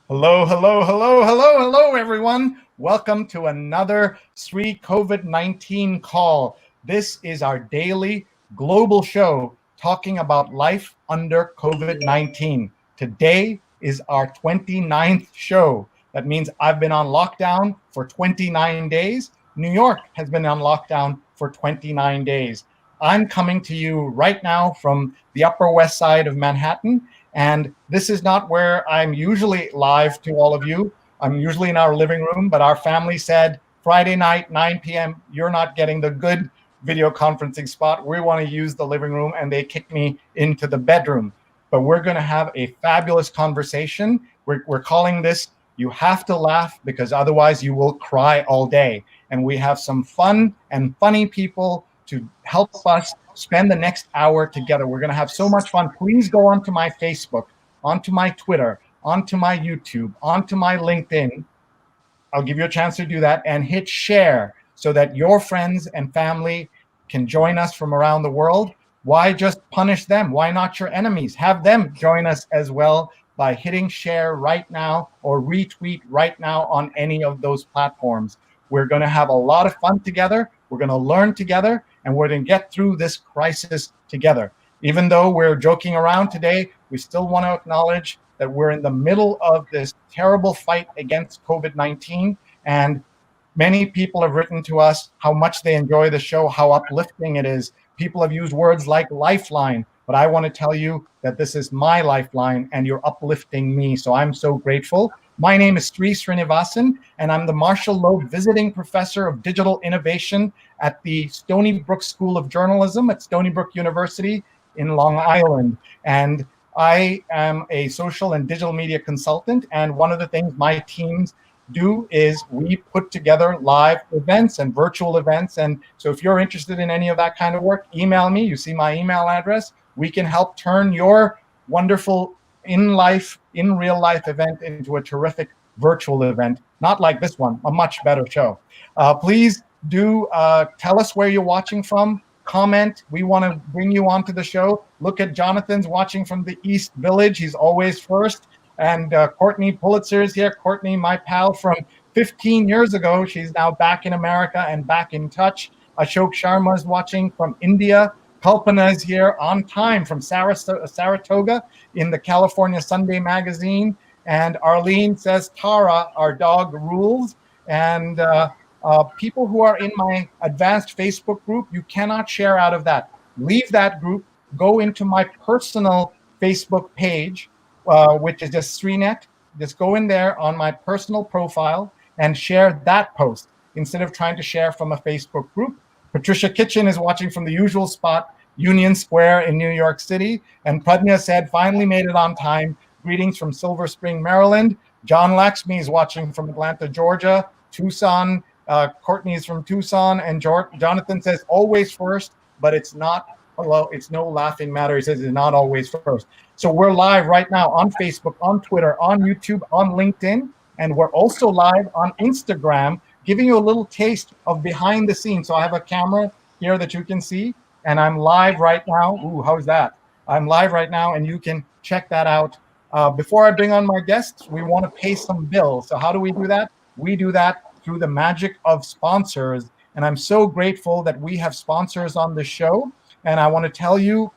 Hello, hello, hello, hello, hello, everyone. Welcome to another Sree COVID-19 call. This is our daily global show talking about life under COVID-19. Today is our 29th show. That means I've been on lockdown for 29 days. New York has been on lockdown for 29 days. I'm coming to you right now from the Upper West Side of Manhattan. And this is not where I'm usually live to all of you. I'm usually in our living room, but our family said Friday night, 9 p.m., you're not getting the good video conferencing spot. We want to use the living room, and they kicked me into the bedroom. But we're going to have a fabulous conversation. We're calling this You Have to Laugh, because otherwise you will cry all day. And we have some fun and funny people to help us spend the next hour together. We're going to have so much fun. Please go onto my Facebook, onto my Twitter, onto my YouTube, onto my LinkedIn. I'll give you a chance to do that, and hit share so that your friends and family can join us from around the world. Why just punish them? Why not your enemies? Have them join us as well by hitting share right now or retweet right now on any of those platforms. We're going to have a lot of fun together. We're going to learn together, and we're going to get through this crisis together. Even though we're joking around today, we still want to acknowledge that we're in the middle of this terrible fight against COVID-19. And many people have written to us how much they enjoy the show, how uplifting it is. People have used words like lifeline, but I want to tell you that this is my lifeline and you're uplifting me. So I'm so grateful. My name is Sree Sreenivasan, and I'm the Marshall Loeb Visiting Professor of Digital Innovation at the Stony Brook School of Journalism at Stony Brook University in Long Island. And I am a social and digital media consultant, and one of the things my teams do is we put together live events and virtual events. And so if you're interested in any of that kind of work, email me. You see my email address. We can help turn your wonderful in real life event into a terrific virtual event, not like this one, a much better show. Please do tell us where you're watching from. Comment. We want to bring you onto the show. Look at Jonathan's watching from the East Village. He's always first. And Courtney Pulitzer is here. Courtney, my pal from 15 years ago. She's now back in America and back in touch. Ashok Sharma is watching from India. Kalpana is here on time from Saratoga in the California Sunday Magazine. And Arlene says, Tara, our dog rules. And people who are in my advanced Facebook group, you cannot share out of that. Leave that group, go into my personal Facebook page, which is just sreenet. Just go in there on my personal profile and share that post instead of trying to share from a Facebook group. Patricia Kitchen is watching from the usual spot, Union Square in New York City. And Pradnya said, finally made it on time. Greetings from Silver Spring, Maryland. John Laxmi is watching from Atlanta, Georgia. Tucson, Courtney is from Tucson. And Jonathan says, always first, but it's not, well, it's no laughing matter. He says it's not always first. So we're live right now on Facebook, on Twitter, on YouTube, on LinkedIn. And we're also live on Instagram, giving you a little taste of behind the scenes. So I have a camera here that you can see, and I'm live right now. Ooh, how's that? I'm live right now, and you can check that out. Before I bring on my guests, we want to pay some bills. So how do we do that? We do that through the magic of sponsors. And I'm so grateful that we have sponsors on the show. And I want to tell you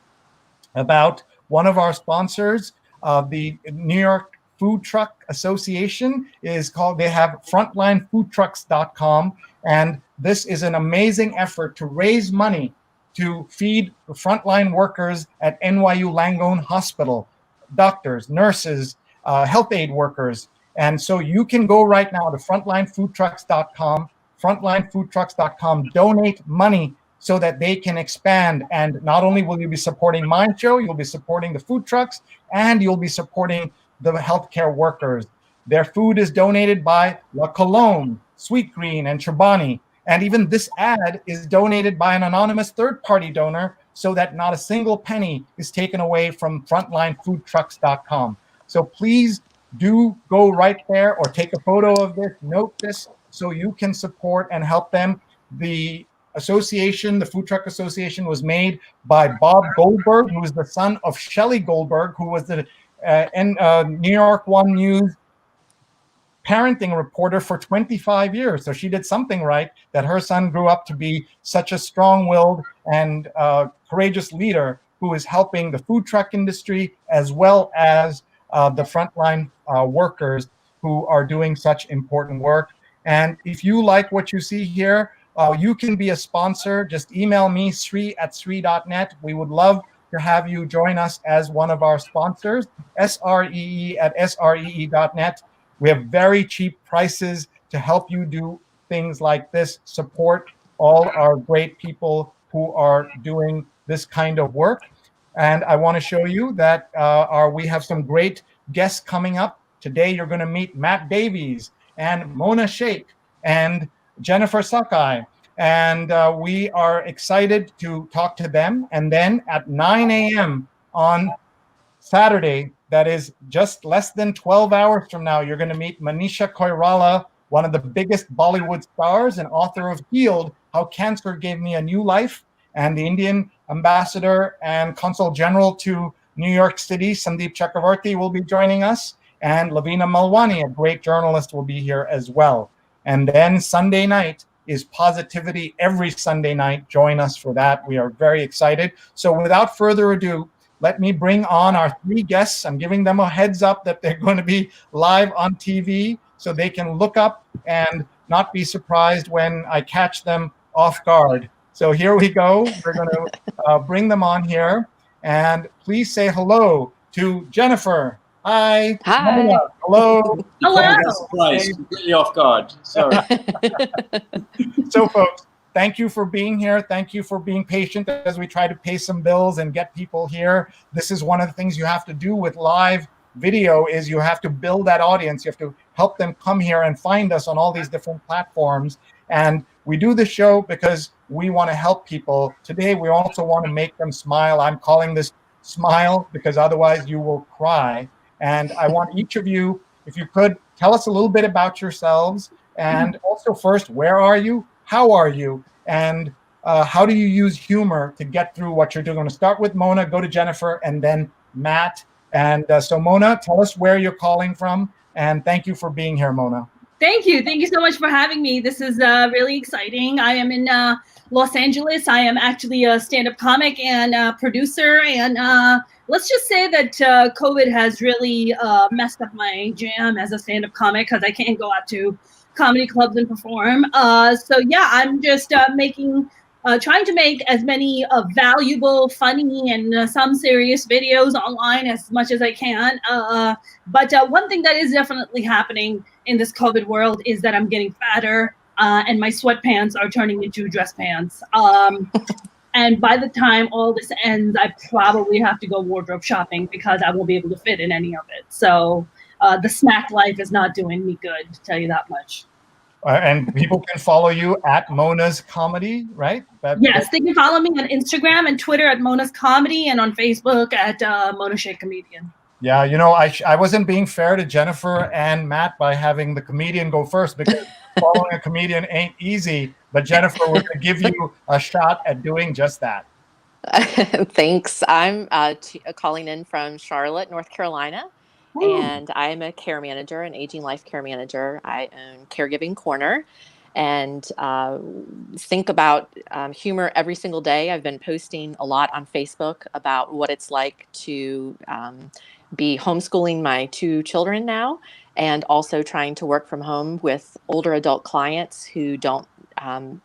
about one of our sponsors, the New York Food Truck Association is called, they have frontlinefoodtrucks.com. And this is an amazing effort to raise money to feed the frontline workers at NYU Langone Hospital, doctors, nurses, health aid workers. And so you can go right now to frontlinefoodtrucks.com, frontlinefoodtrucks.com, donate money so that they can expand. And not only will you be supporting my show, you'll be supporting the food trucks, and you'll be supporting the healthcare workers. Their food is donated by La Colombe, Sweet Green, and Chobani. And even this ad is donated by an anonymous third-party donor so that not a single penny is taken away from frontlinefoodtrucks.com. So please do go right there or take a photo of this, note this, so you can support and help them. The association, the Food Truck Association, was made by Bob Goldberg, who is the son of Shelley Goldberg, who was the New York One News parenting reporter for 25 years. So she did something right, that her son grew up to be such a strong-willed and courageous leader who is helping the food truck industry as well as the frontline workers who are doing such important work. And if you like what you see here, you can be a sponsor. Just email me, sree@sree.net. We would love to have you join us as one of our sponsors, sree@sree.net. We have very cheap prices to help you do things like this, support all our great people who are doing this kind of work. And I want to show you that we have some great guests coming up. Today, you're going to meet Matt Davies and Mona Shaikh and Jennifer Szakaly. And we are excited to talk to them. And then at 9 a.m. on Saturday, that is just less than 12 hours from now, you're going to meet Manisha Koirala, one of the biggest Bollywood stars and author of Healed, How Cancer Gave Me a New Life, and the Indian ambassador and consul general to New York City, Sandeep Chakravarti, will be joining us. And Lavina Malwani, a great journalist, will be here as well. And then Sunday night is Positivity every Sunday night. Join us for that. We are very excited. So without further ado, let me bring on our three guests. I'm giving them a heads up that they're going to be live on TV so they can look up and not be surprised when I catch them off guard. So here we go. We're going to bring them on here. And please say hello to Jennifer. Hi. Hi. Mona. Hello. Hello. Surprise. Completely off guard. Sorry. So, folks, thank you for being here. Thank you for being patient as we try to pay some bills and get people here. This is one of the things you have to do with live video is you have to build that audience. You have to help them come here and find us on all these different platforms. And we do this show because we want to help people. Today, we also want to make them smile. I'm calling this Smile because otherwise you will cry. And I want each of you, if you could, tell us a little bit about yourselves. And also first, where are you? How are you? And how do you use humor to get through what you're doing? I'm going to start with Mona, go to Jennifer, and then Matt. And so Mona, tell us where you're calling from. And thank you for being here, Mona. Thank you. Thank you so much for having me. This is really exciting. I am in Los Angeles. I am actually a stand-up comic and producer. And let's just say that COVID has really messed up my jam as a stand-up comic because I can't go out to comedy clubs and perform. So yeah, I'm just trying to make as many valuable, funny, and some serious videos online as much as I can. But one thing that is definitely happening in this COVID world is that I'm getting fatter and my sweatpants are turning into dress pants. And by the time all this ends, I probably have to go wardrobe shopping because I won't be able to fit in any of it. So the snack life is not doing me good, to tell you that much. And people can follow you at Mona's Comedy, right? Yes, they can follow me on Instagram and Twitter at Mona's Comedy and on Facebook at Mona Shaikh Comedian. Yeah, you know, I wasn't being fair to Jennifer and Matt by having the comedian go first because following a comedian ain't easy. But Jennifer, we're going to give you a shot at doing just that. Thanks. I'm calling in from Charlotte, North Carolina. And I'm a care manager, an aging life care manager. I own Caregiving Corner and think about humor every single day. I've been posting a lot on Facebook about what it's like to be homeschooling my two children now and also trying to work from home with older adult clients who don't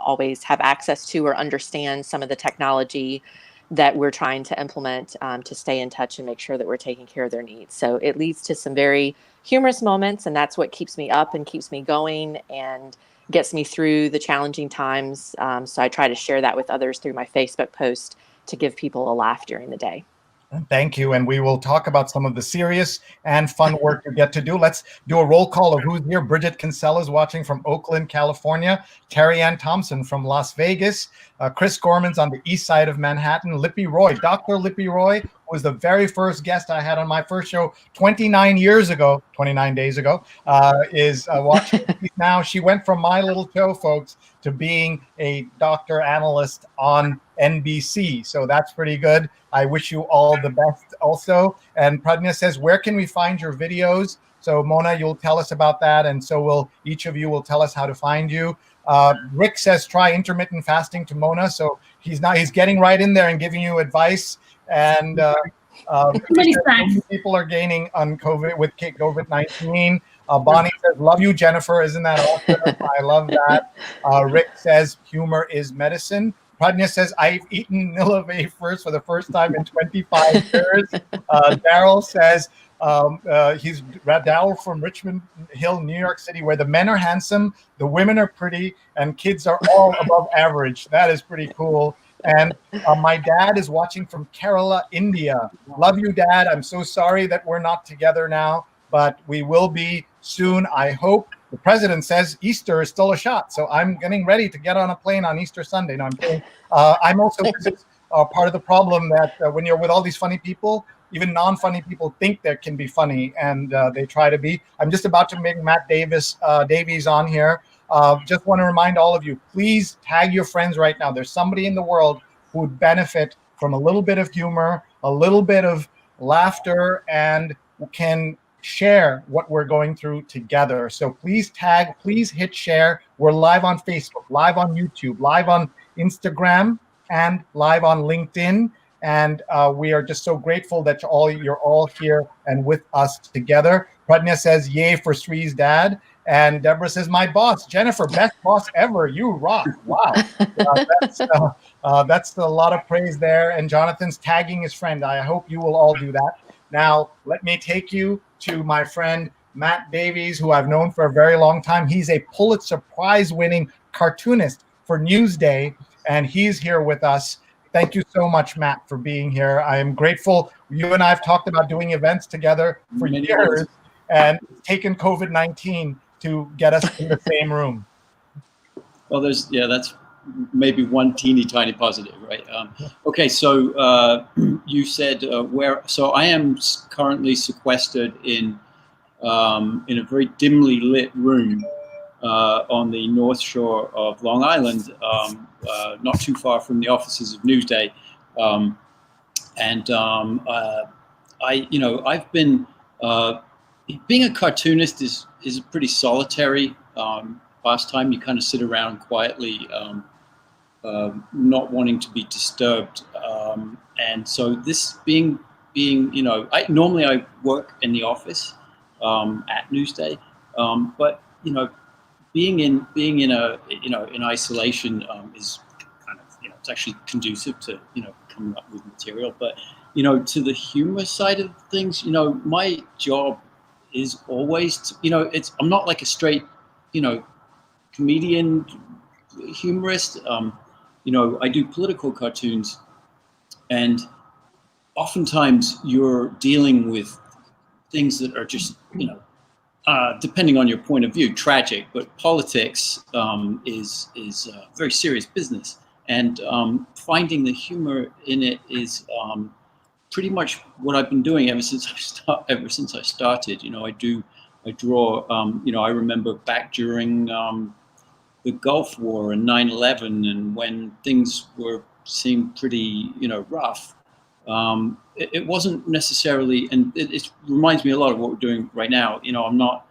always have access to or understand some of the technology that we're trying to implement to stay in touch and make sure that we're taking care of their needs. So it leads to some very humorous moments, and that's what keeps me up and keeps me going and gets me through the challenging times. So I try to share that with others through my Facebook post to give people a laugh during the day. Thank you. And we will talk about some of the serious and fun work you get to do. Let's do a roll call of who's here. Bridget Kinsella is watching from Oakland, California. Terry Ann Thompson from Las Vegas. Chris Gorman's on the east side of Manhattan. Lippy Roy, Dr. Lippy Roy, was the very first guest I had on my first show 29 days ago, is watching now. She went from my little show, folks, to being a doctor analyst on NBC. So that's pretty good. I wish you all the best also. And Pradnya says, where can we find your videos? So Mona, you'll tell us about that. And so will each of you will tell us how to find you. Rick says, try intermittent fasting to Mona. So he's getting right in there and giving you advice. And Many thanks. people are gaining on COVID-19. Bonnie says, love you, Jennifer. Isn't that awesome? I love that. Rick says, humor is medicine. Pradnya says, I've eaten Nilla wafers for the first time in 25 years. Daryl says, he's Daryl from Richmond Hill, New York City, where the men are handsome, the women are pretty, and kids are all above average. That is pretty cool. And my dad is watching from Kerala, India. Love you, Dad. I'm so sorry that we're not together now, but we will be soon, I hope. The president says Easter is still a shot, so I'm getting ready to get on a plane on Easter Sunday. No, I'm kidding. I'm also part of the problem that when you're with all these funny people, even non-funny people think they can be funny, and they try to be. I'm just about to make Matt Davies on here. Just want to remind all of you, please tag your friends right now. There's somebody in the world who would benefit from a little bit of humor, a little bit of laughter, and can share what we're going through together. So please tag, please hit share. We're live on Facebook, live on YouTube, live on Instagram, and live on LinkedIn. And we are just so grateful that you're all here and with us together. Pradnya says, yay for Sree's dad. And Deborah says, my boss, Jennifer, best boss ever. You rock. Wow. That's a lot of praise there. And Jonathan's tagging his friend. I hope you will all do that. Now, let me take you to my friend, Matt Davies, who I've known for a very long time. He's a Pulitzer Prize-winning cartoonist for Newsday, and he's here with us. Thank you so much, Matt, for being here. I am grateful. You and I have talked about doing events together for years, and it's taken COVID-19 to get us in the same room. Well, that's maybe one teeny tiny positive, right? Okay, so you said where? So I am currently sequestered in a very dimly lit room on the North Shore of Long Island, not too far from the offices of Newsday, I've been being a cartoonist is a pretty solitary pastime. You kind of sit around quietly, not wanting to be disturbed, and so this being normally I work in the office at Newsday, but being in isolation is kind of it's actually conducive to coming up with material. But to the humor side of things, my job is always to, I'm not like a straight comedian humorist. I do political cartoons, and oftentimes you're dealing with things that are just depending on your point of view, tragic, but politics is very serious business, and finding the humor in it is pretty much what I've been doing ever since I started. I draw. I remember back during the Gulf War and 9/11, and when things seemed pretty rough. It wasn't necessarily, and it reminds me a lot of what we're doing right now. I'm not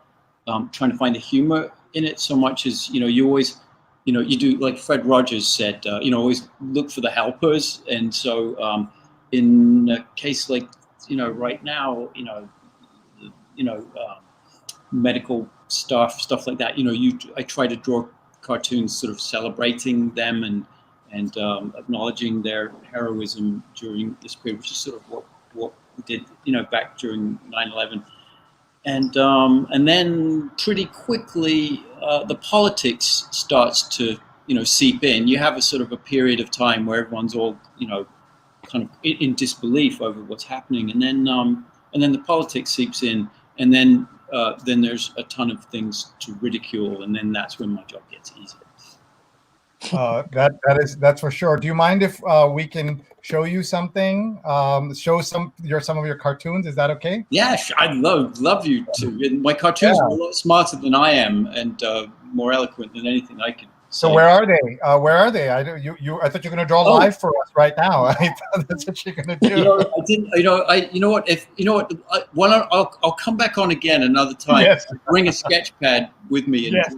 trying to find the humor in it so much as, you always, you do, like Fred Rogers said, always look for the helpers. And so in a case like, right now, medical stuff like that, I try to draw cartoons sort of celebrating them and acknowledging their heroism during this period, which is sort of what we did, back during 9/11, and then pretty quickly the politics starts to seep in. You have a sort of a period of time where everyone's all kind of in disbelief over what's happening, and then the politics seeps in, and then there's a ton of things to ridicule, and then that's when my job gets easier. That's for sure. Do you mind if we can show you something? Show some of your cartoons. Is that okay? Yeah, I'd love you to. My cartoons are a lot smarter than I am, and more eloquent than anything I could So where are they? Where are they? I thought you were going to draw live for us right now. I thought that's what you're going to do. I didn't. You know what? Why don't I'll come back on again another time. Yes. Bring a sketch pad with me. Yes.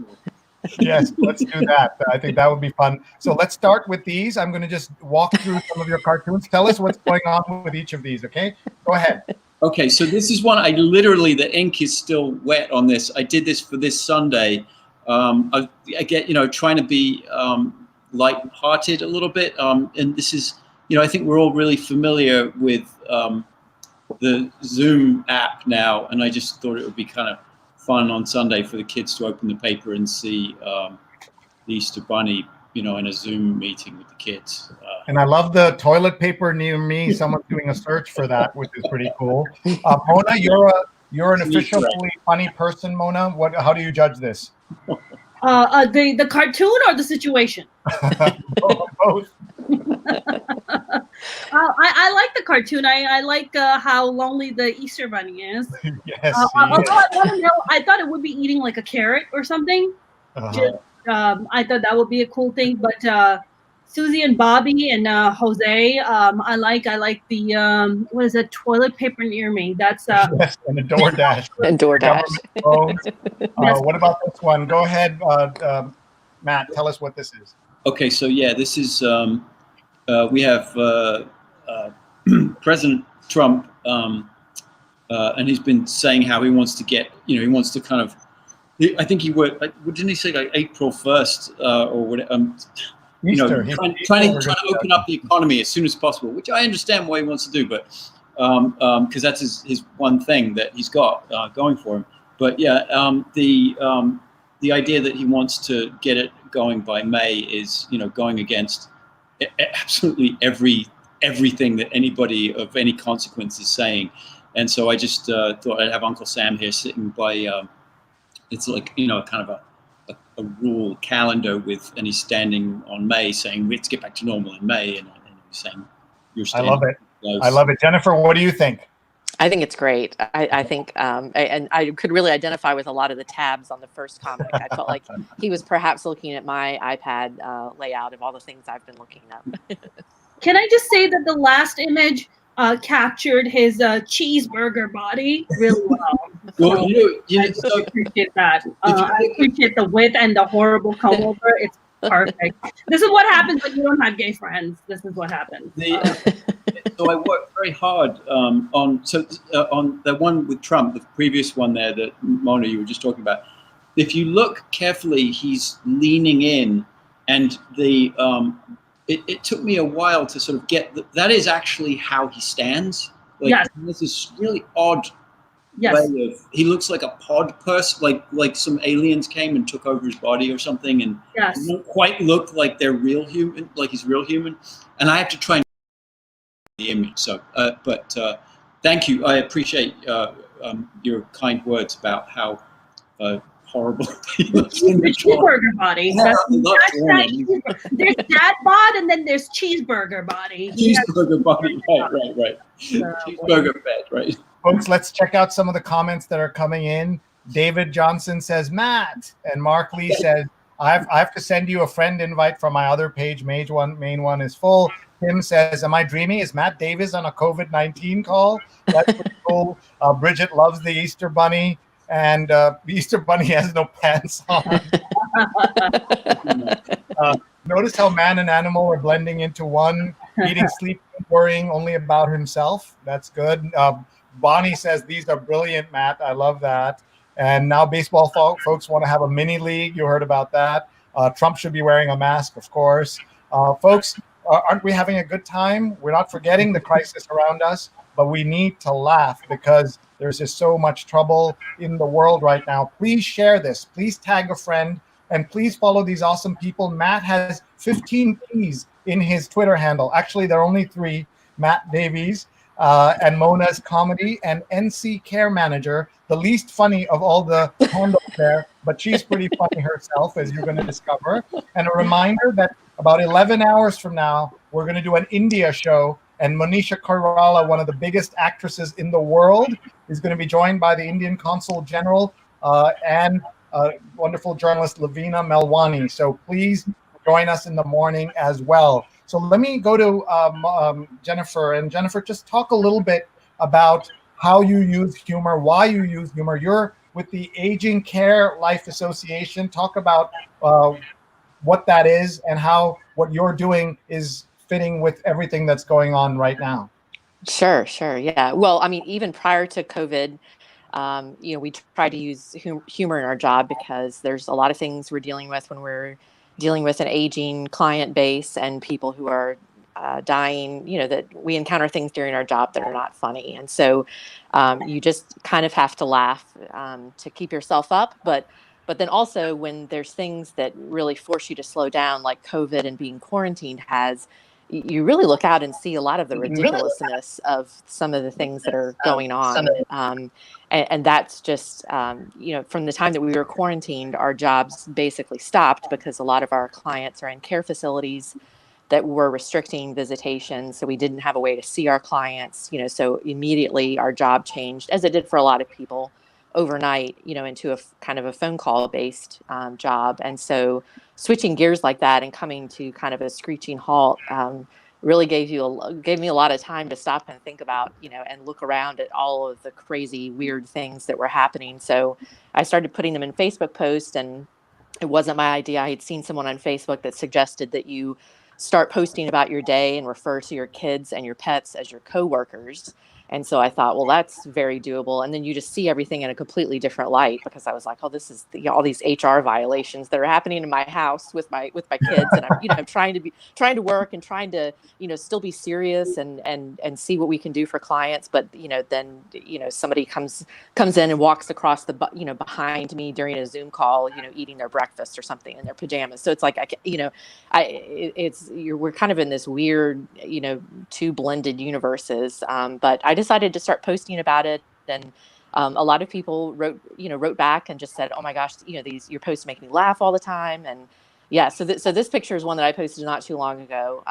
Yes, let's do that. I think that would be fun. So let's start with these. I'm going to just walk through some of your cartoons. Tell us what's going on with each of these. Okay, go ahead. Okay, so this is one. I literally, the ink is still wet on this. I did this for this Sunday. I get, trying to be light-hearted a little bit. And this is, I think we're all really familiar with the Zoom app now. And I just thought it would be kind of fun on Sunday for the kids to open the paper and see the Easter Bunny, in a Zoom meeting with the kids. And I love the toilet paper near me. Someone's doing a search for that, which is pretty cool. Mona, you're an officially funny person, Mona. How do you judge this? The cartoon or the situation? Both. I like the cartoon. I like how lonely the Easter Bunny is. Yes. Although I thought it would be eating like a carrot or something. I thought that would be a cool thing. But Susie and Bobby and Jose, I like the what is it? Toilet paper near me. That's yes, and a DoorDash. And DoorDash. What about this one? Go ahead, Matt. Tell us what this is. Okay, so yeah, this is we have President Trump, and he's been saying how he wants to get, he wants to kind of, I think he would, didn't he say like April 1st or whatever? Easter. Trying to open up the economy as soon as possible, which I understand what he wants to do, but because that's his one thing that he's got going for him. But yeah, the idea that he wants to get it going by May is, going against absolutely everything that anybody of any consequence is saying. And so I just thought I'd have Uncle Sam here sitting by, it's like, kind of a rule calendar and he's standing on May saying, let's get back to normal in May. And he's saying, you're standing. I love it. Close. I love it. Jennifer, what do you think? I think it's great. I think, and I could really identify with a lot of the tabs on the first comic. I felt like he was perhaps looking at my iPad layout of all the things I've been looking up. Can I just say that the last image captured his cheeseburger body really well. Well, I really appreciate that. I appreciate the width and the horrible comb over. It's perfect. This is what happens when you don't have gay friends. This is what happens. So I worked very hard on the one with Trump, the previous one there that Mona, you were just talking about. If you look carefully, he's leaning in, and it took me a while to sort of get that is actually how he stands. Like, yes. There's this really odd yes. way of, he looks like a pod person, like some aliens came and took over his body or something, and yes. He don't quite look like they're real human, like he's real human. And I have to try and the image. So, but thank you. I appreciate your kind words about how horrible he looks in the cheeseburger body. There's dad bod and then there's cheeseburger body. Cheeseburger body, right. Cheeseburger fed, right. Folks, let's check out some of the comments that are coming in. David Johnson says, Matt, and Mark Lee says, I have to send you a friend invite from my other page. Main one is full. Tim says, am I dreaming? Is Matt Davies on a COVID-19 call? That's pretty cool. Bridget loves the Easter Bunny, and the Easter Bunny has no pants on. Notice how man and animal are blending into one, eating, sleeping, worrying only about himself. That's good. Bonnie says, these are brilliant, Matt. I love that. And now baseball folks want to have a mini league. You heard about that. Trump should be wearing a mask, of course. Folks, aren't we having a good time? We're not forgetting the crisis around us, but we need to laugh because there's just so much trouble in the world right now. Please share this. Please tag a friend, and please follow these awesome people. Matt has 15 P's in his Twitter handle. Actually, there are only 3, Matt Davies, and Mona's Comedy, and NC Care Manager, the least funny of all the handles there, but she's pretty funny herself, as you're going to discover. And a reminder that about 11 hours from now, we're going to do an India show, and Manisha Koirala, one of the biggest actresses in the world, is going to be joined by the Indian Consul General and wonderful journalist Lavina Melwani. So please join us in the morning as well. So let me go to Jennifer. And Jennifer, just talk a little bit about how you use humor, why you use humor. You're with the Aging Care Life Association. Talk about what that is and how what you're doing is fitting with everything that's going on right now. Sure. Yeah. Well, I mean, even prior to COVID, we try to use humor in our job because there's a lot of things we're dealing with when we're dealing with an aging client base and people who are dying, that we encounter things during our job that are not funny. And so you just kind of have to laugh to keep yourself up. But then also when there's things that really force you to slow down, like COVID and being quarantined has, you really look out and see a lot of the ridiculousness of some of the things that are going on. And that's just, from the time that we were quarantined, our jobs basically stopped because a lot of our clients are in care facilities that were restricting visitation. So we didn't have a way to see our clients, so immediately our job changed, as it did for a lot of people overnight, into a kind of a phone call based job. And so switching gears like that and coming to kind of a screeching halt really gave me a lot of time to stop and think about, and look around at all of the crazy, weird things that were happening. So I started putting them in Facebook posts, and it wasn't my idea. I had seen someone on Facebook that suggested that you start posting about your day and refer to your kids and your pets as your coworkers. And so I thought, well, that's very doable. And then you just see everything in a completely different light, because I was like, oh, this is all these HR violations that are happening in my house with my kids. And I'm, trying to work and trying to, still be serious and see what we can do for clients. But, then, somebody comes in and walks across the, behind me during a Zoom call, eating their breakfast or something in their pajamas. So it's like, we're kind of in this weird, two blended universes. But I decided to start posting about it, and a lot of people wrote back and just said, "Oh my gosh, your posts make me laugh all the time." And yeah, so this picture is one that I posted not too long ago.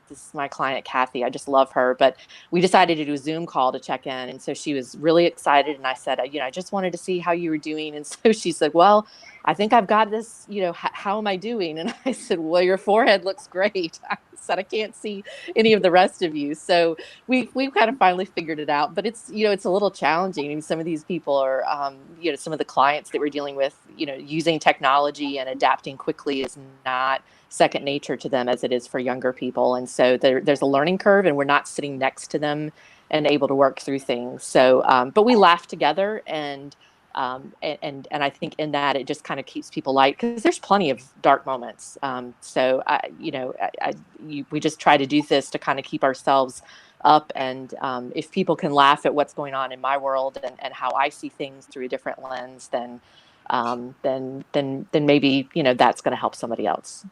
This is my client Kathy. I just love her. But we decided to do a Zoom call to check in, and so she was really excited. And I said, I just wanted to see how you were doing. And so she said, "Well, I think I've got this. How am I doing?" And I said, "Well, your forehead looks great." I said, "I can't see any of the rest of you." So we've kind of finally figured it out, but it's a little challenging. I mean, some of these people are, some of the clients that we're dealing with, using technology and adapting quickly is not second nature to them as it is for younger people. And so there's a learning curve, and we're not sitting next to them and able to work through things. So, but we laugh together, and I think in that it just kind of keeps people light, because there's plenty of dark moments. So we just try to do this to kind of keep ourselves up. And if people can laugh at what's going on in my world and how I see things through a different lens, then maybe, that's going to help somebody else.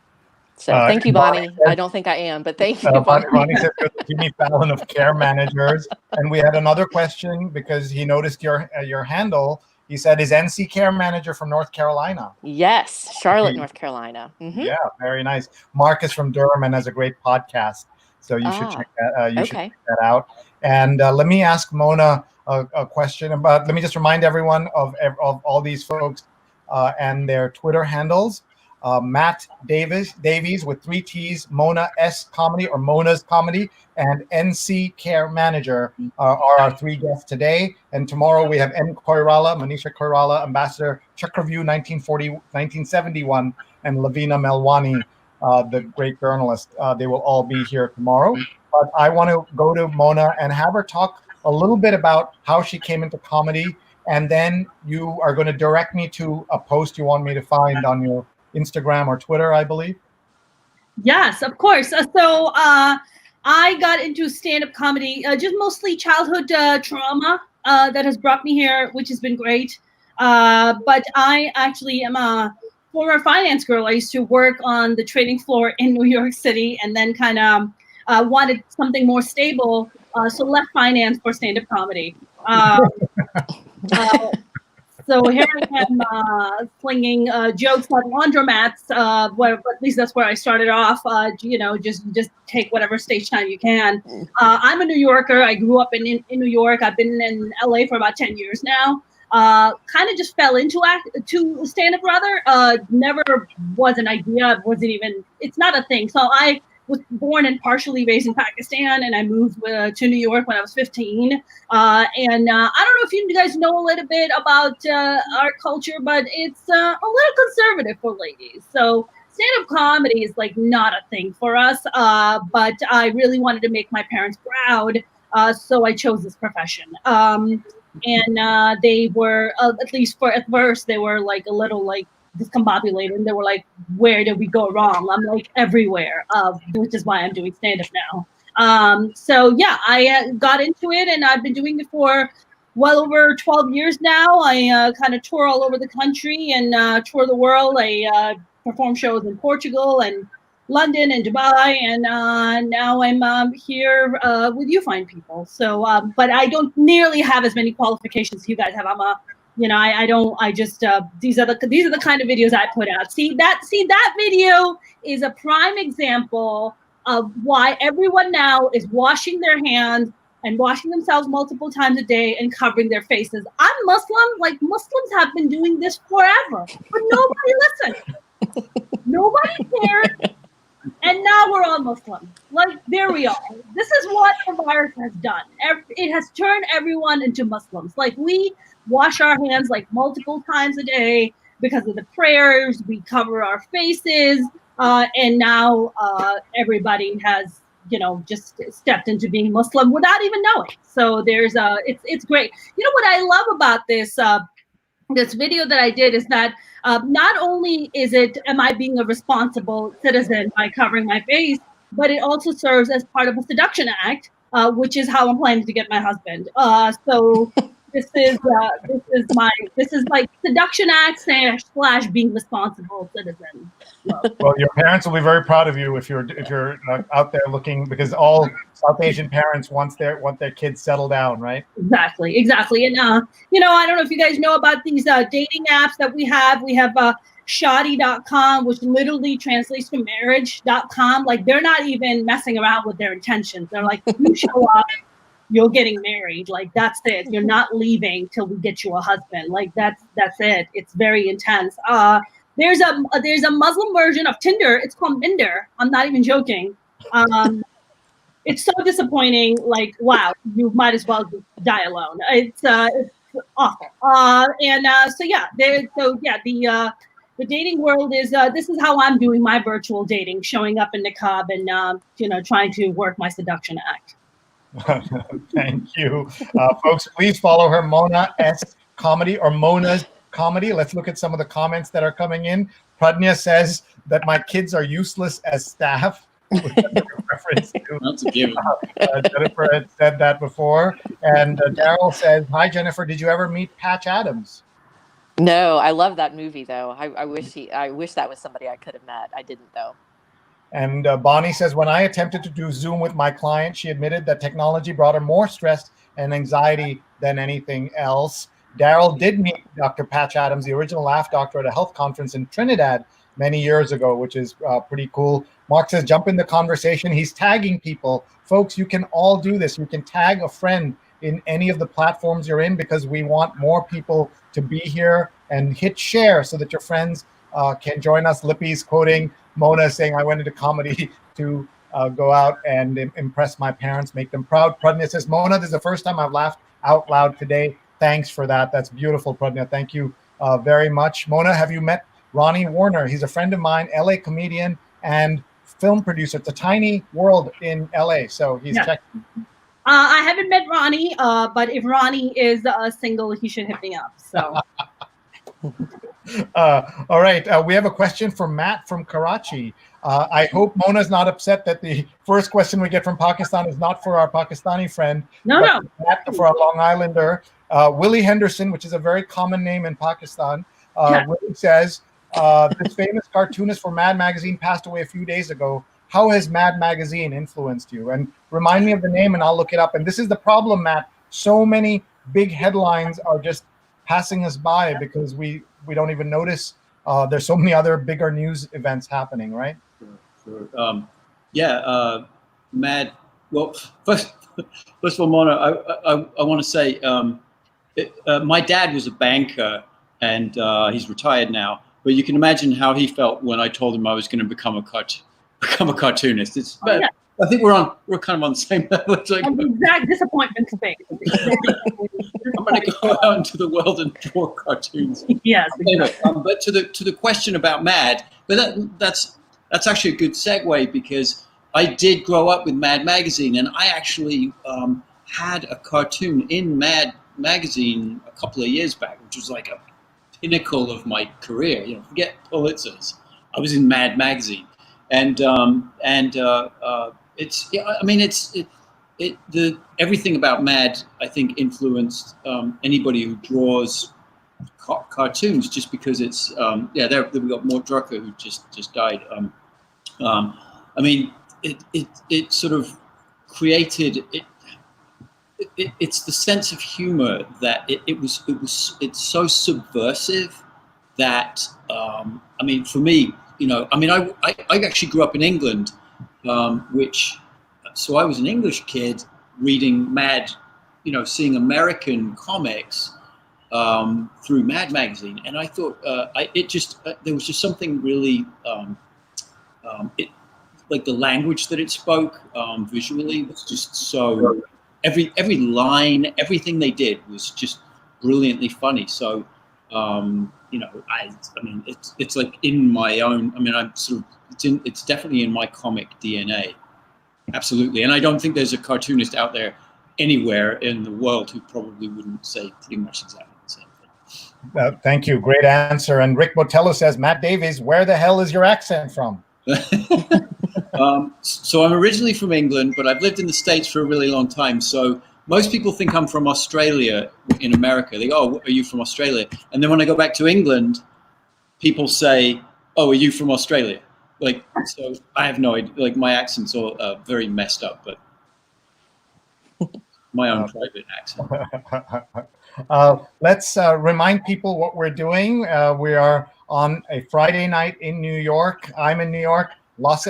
So thank you, Bonnie. I don't think I am, but thank you, Bonnie. Bonnie said you're the Jimmy Fallon of care managers. And we had another question because he noticed your handle. He said, "Is NC care manager from North Carolina?" Yes, Charlotte, North Carolina. Mm-hmm. Yeah, very nice. Mark is from Durham and has a great podcast, so you should check that. Should check that out. And let me ask Mona a question about. Let me just remind everyone of all these folks and their Twitter handles. Matt Davies with 3 T's, Mona S Comedy or Mona's Comedy, and NC Care Manager are our 3 guests today. And tomorrow we have Manisha Koirala, Ambassador Czech Review 1971, and Lavina Melwani, the great journalist. They will all be here tomorrow. But I want to go to Mona and have her talk a little bit about how she came into comedy. And then you are going to direct me to a post you want me to find on your Instagram or Twitter, I believe. Yes, of course. So I got into stand-up comedy, just mostly childhood trauma that has brought me here, which has been great. But I actually am a former finance girl. I used to work on the trading floor in New York City, and then kind of wanted something more stable, so left finance for stand-up comedy. So here I am slinging jokes at laundromats, where at least that's where I started off. Just take whatever stage time you can. I'm a New Yorker. I grew up in New York. I've been in LA for about 10 years now. Kind of just fell into stand-up rather. Never was an idea. Wasn't even. It's not a thing. So I was born and partially raised in Pakistan, and I moved to New York when I was 15. And I don't know if you guys know a little bit about our culture, but it's a little conservative for ladies. So stand-up comedy is like not a thing for us. But I really wanted to make my parents proud, so I chose this profession. And they were, at least at first, they were like a little like discombobulated, and they were like, where did we go wrong? I'm like, everywhere, which is why I'm doing stand-up now. So yeah, I got into it, and I've been doing it for well over 12 years now. I kind of tour all over the country and tour the world. I perform shows in Portugal and London and Dubai, and now I'm here with you fine people. So, but I don't nearly have as many qualifications you guys have. I'm a, I don't. I just these are the kind of videos I put out. See that video is a prime example of why everyone now is washing their hands and washing themselves multiple times a day and covering their faces. I'm Muslim. Like, Muslims have been doing this forever, but nobody listened. Nobody cared. And now we're all Muslim. Like, there we are. This is what the virus has done. It has turned everyone into Muslims. Like, we wash our hands like multiple times a day because of the prayers. We cover our faces. And now everybody has, just stepped into being Muslim without even knowing. So there's it's great. What I love about this video that I did is that not only am I being a responsible citizen by covering my face, but it also serves as part of a seduction act, which is how I'm planning to get my husband. So this is like seduction act / being responsible citizen. Well, your parents will be very proud of you if you're out there looking, because all South Asian parents want their kids settle down, right? Exactly. And I don't know if you guys know about these dating apps that we have. We have Shadi.com, which literally translates to marriage.com. Like, they're not even messing around with their intentions. They're like, you show up, you're getting married. Like, that's it. You're not leaving till we get you a husband. Like, that's it. It's very intense. There's a Muslim version of Tinder. It's called Minder. I'm not even joking. It's so disappointing. Like, wow, you might as well just die alone. It's awful. The dating world is this is how I'm doing my virtual dating, showing up in niqab and trying to work my seduction act. Thank you, folks. Please follow her, Mona S Comedy, or Mona's Comedy. Let's look at some of the comments that are coming in. Pradnya says that my kids are useless as staff. Reference to, That's a given. Jennifer had said that before. And Daryl says, hi, Jennifer. Did you ever meet Patch Adams? No, I love that movie though. I wish that was somebody I could have met. I didn't though. And Bonnie says, when I attempted to do Zoom with my client, she admitted that technology brought her more stress and anxiety than anything else. Daryl did meet Dr. Patch Adams, the original laugh doctor, at a health conference in Trinidad many years ago, which is pretty cool. Mark says, jump in the conversation. He's tagging people. Folks, you can all do this. You can tag a friend in any of the platforms you're in, because we want more people to be here, and hit share so that your friends can join us. Lippy's quoting Mona saying, I went into comedy to go out and impress my parents, make them proud. Pradnya says, Mona, this is the first time I've laughed out loud today. Thanks for that. That's beautiful, Pradnya. Thank you very much. Mona, have you met Ronnie Warner? He's a friend of mine, LA comedian and film producer. It's a tiny world in LA, so he's checking. I haven't met Ronnie, but if Ronnie is single, he should hit me up. So. All right. We have a question from Matt from Karachi. I hope Mona's not upset that the first question we get from Pakistan is not for our Pakistani friend. No. Matt, for our Long Islander. Willie Henderson, which is a very common name in Pakistan. Willie says, this famous cartoonist for Mad Magazine passed away a few days ago. How has Mad Magazine influenced you? And remind me of the name and I'll look it up. And this is the problem, Matt. So many big headlines are just passing us by because we don't even notice there's so many other bigger news events happening, right? Sure. Mad. Well, first of all, Mona, I want to say my dad was a banker, and he's retired now. But you can imagine how he felt when I told him I was going to become a cartoonist. I think we're kind of on the same level. It's like, the exact disappointment space. I'm going to go out into the world and draw cartoons. Yes. Anyway, but to the question about Mad, but that's actually a good segue, because I did grow up with Mad magazine, and I actually had a cartoon in Mad magazine a couple of years back, which was like a pinnacle of my career. Forget Pulitzers. I was in Mad magazine, and it's everything about Mad, I think, influenced anybody who draws cartoons, just because it's we got Mort Drucker, who just died. It sort of created it. It's the sense of humor that it's so subversive that for me, I actually grew up in England, so I was an English kid reading Mad, seeing American comics through Mad magazine, and I thought there was just something really like the language that it spoke visually was just so. Every line, everything they did was just brilliantly funny. So, it's like in my own. It's definitely in my comic DNA, absolutely. And I don't think there's a cartoonist out there anywhere in the world who probably wouldn't say pretty much exactly the same thing. Thank you, great answer. And Rick Botello says, Matt Davies, where the hell is your accent from? So I'm originally from England, but I've lived in the States for a really long time. So most people think I'm from Australia in America. They go, "Oh, are you from Australia?" And then when I go back to England, people say, "Oh, are you from Australia?" So I have no idea. Like, my accent's all very messed up, but my own private accent. Let's remind people what we're doing. We are on a Friday night in New York. I'm in New York. Los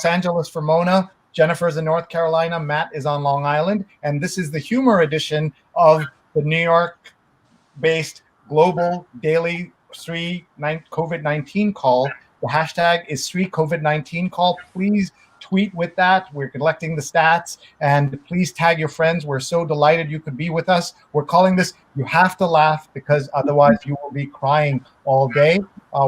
Angeles for Mona. Jennifer's in North Carolina. Matt is on Long Island. And this is the humor edition of the New York-based global daily Sree COVID-19 call. The hashtag is Sree COVID-19 call. Please tweet with that. We're collecting the stats, and please tag your friends. We're so delighted you could be with us. We're calling this You Have to Laugh, because otherwise you will be crying all day.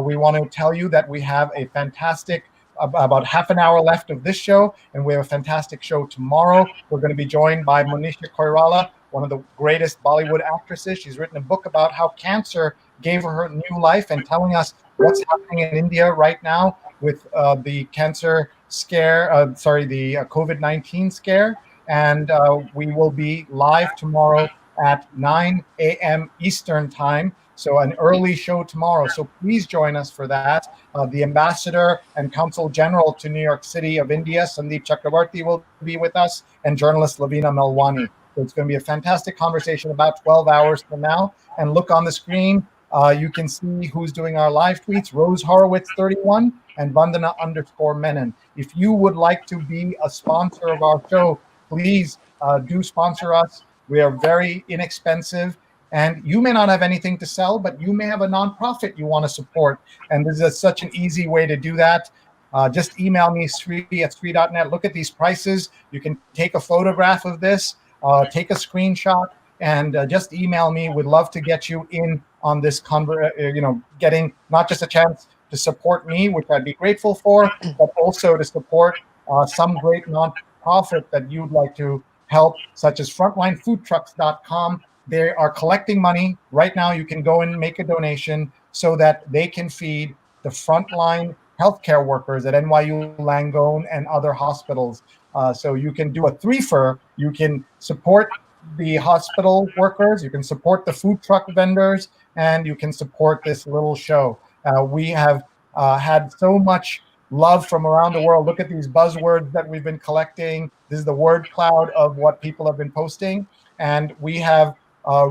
We want to tell you that we have a fantastic about half an hour left of this show, and we have a fantastic show tomorrow. We're going to be joined by Manisha Koirala, one of the greatest Bollywood actresses. She's written a book about how cancer gave her new life, and telling us what's happening in India right now with the cancer scare, the COVID-19 scare. And we will be live tomorrow at 9 a.m. Eastern time. So an early show tomorrow. So please join us for that. The Ambassador and Consul General to New York City of India, Sandeep Chakrabarti, will be with us, and journalist Lavina Melwani. So it's going to be a fantastic conversation about 12 hours from now. And look on the screen. You can see who's doing our live tweets: Rose Horowitz 31 and Vandana_Menon. If you would like to be a sponsor of our show, please do sponsor us. We are very inexpensive. And you may not have anything to sell, but you may have a nonprofit you want to support. And this is such an easy way to do that. Just email me, Sree@Sree.net. Look at these prices. You can take a photograph of this, take a screenshot, and just email me. We'd love to get you in on this, getting not just a chance to support me, which I'd be grateful for, but also to support some great nonprofit that you'd like to help, such as FrontlineFoodTrucks.com. They are collecting money right now. You can go and make a donation so that they can feed the frontline healthcare workers at NYU Langone and other hospitals. So you can do a threefer. You can support the hospital workers, you can support the food truck vendors, and you can support this little show. We have had so much love from around the world. Look at these buzzwords that we've been collecting. This is the word cloud of what people have been posting. And we have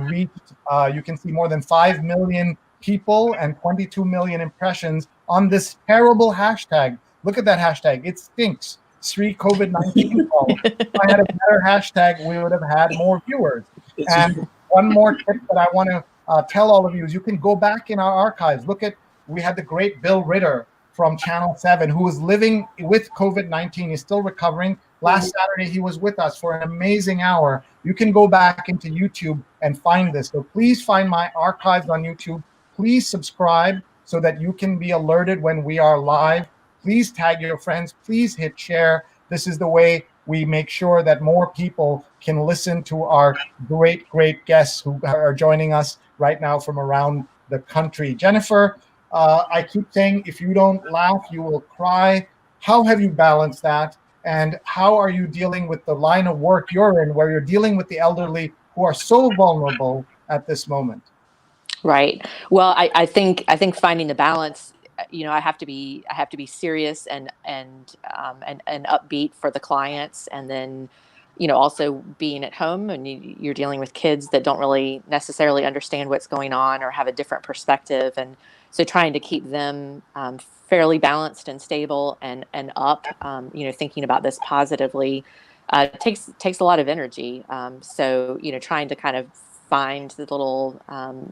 reached, you can see, more than 5 million people and 22 million impressions on this terrible hashtag. Look at that hashtag. It stinks. Sree COVID-19 call. If I had a better hashtag, we would have had more viewers. And one more tip that I want to tell all of you is you can go back in our archives. We had the great Bill Ritter from Channel 7 who was living with COVID-19. He's still recovering. Last Saturday, he was with us for an amazing hour. You can go back into YouTube and find this. So please find my archives on YouTube. Please subscribe so that you can be alerted when we are live. Please tag your friends. Please hit share. This is the way we make sure that more people can listen to our great, great guests who are joining us right now from around the country. Jennifer, I keep saying, if you don't laugh, you will cry. How have you balanced that? And how are you dealing with the line of work you're in, where you're dealing with the elderly who are so vulnerable at this moment? Right. Well, I think finding the balance, I have to be serious and upbeat for the clients, and then, also being at home and you're dealing with kids that don't really necessarily understand what's going on or have a different perspective, and so trying to keep them fairly balanced and stable and up, thinking about this positively takes a lot of energy. So trying to kind of find the little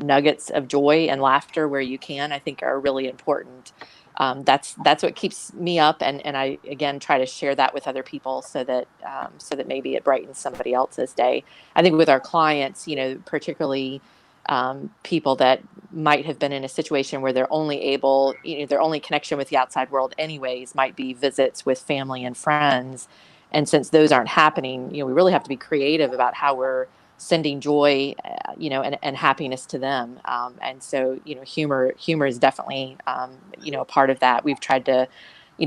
nuggets of joy and laughter where you can, I think are really important. That's what keeps me up, and I again try to share that with other people so that maybe it brightens somebody else's day. I think with our clients, particularly people that might have been in a situation where their only connection with the outside world anyways might be visits with family and friends, and since those aren't happening, we really have to be creative about how we're sending joy, and happiness to them. And so, humor is definitely, a part of that. We've tried to,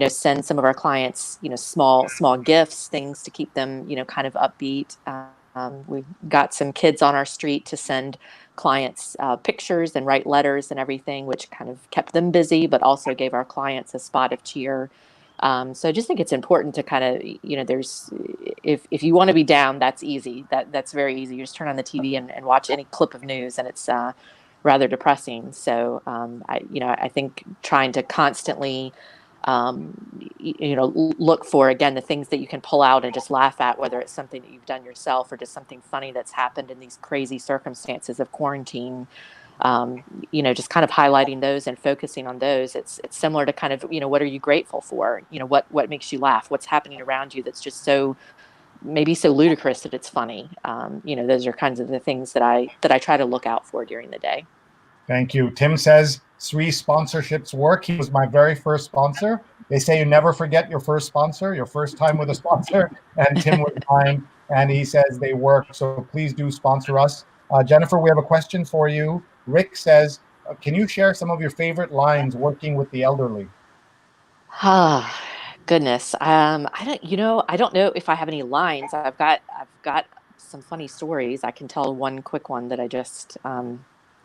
send some of our clients, small gifts, things to keep them, kind of upbeat. We've got some kids on our street to send clients pictures and write letters and everything, which kind of kept them busy, but also gave our clients a spot of cheer. So I just think it's important to kind of, if you want to be down, that's easy. That's very easy. You just turn on the TV and watch any clip of news, and it's rather depressing. So, I think trying to constantly, look for, again, the things that you can pull out and just laugh at, whether it's something that you've done yourself or just something funny that's happened in these crazy circumstances of quarantine. Just kind of highlighting those and focusing on those. It's similar to kind of, what are you grateful for? What makes you laugh? What's happening around you that's just maybe so ludicrous that it's funny. Those are kinds of the things that I try to look out for during the day. Thank you. Tim says, Sree sponsorships work. He was my very first sponsor. They say you never forget your first sponsor, your first time with a sponsor. And Tim was mine, and he says they work. So please do sponsor us. Jennifer, we have a question for you. Rick says, can you share some of your favorite lines working with the elderly? Ah, goodness. I don't know if I have any lines. I've got some funny stories. I can tell one quick one that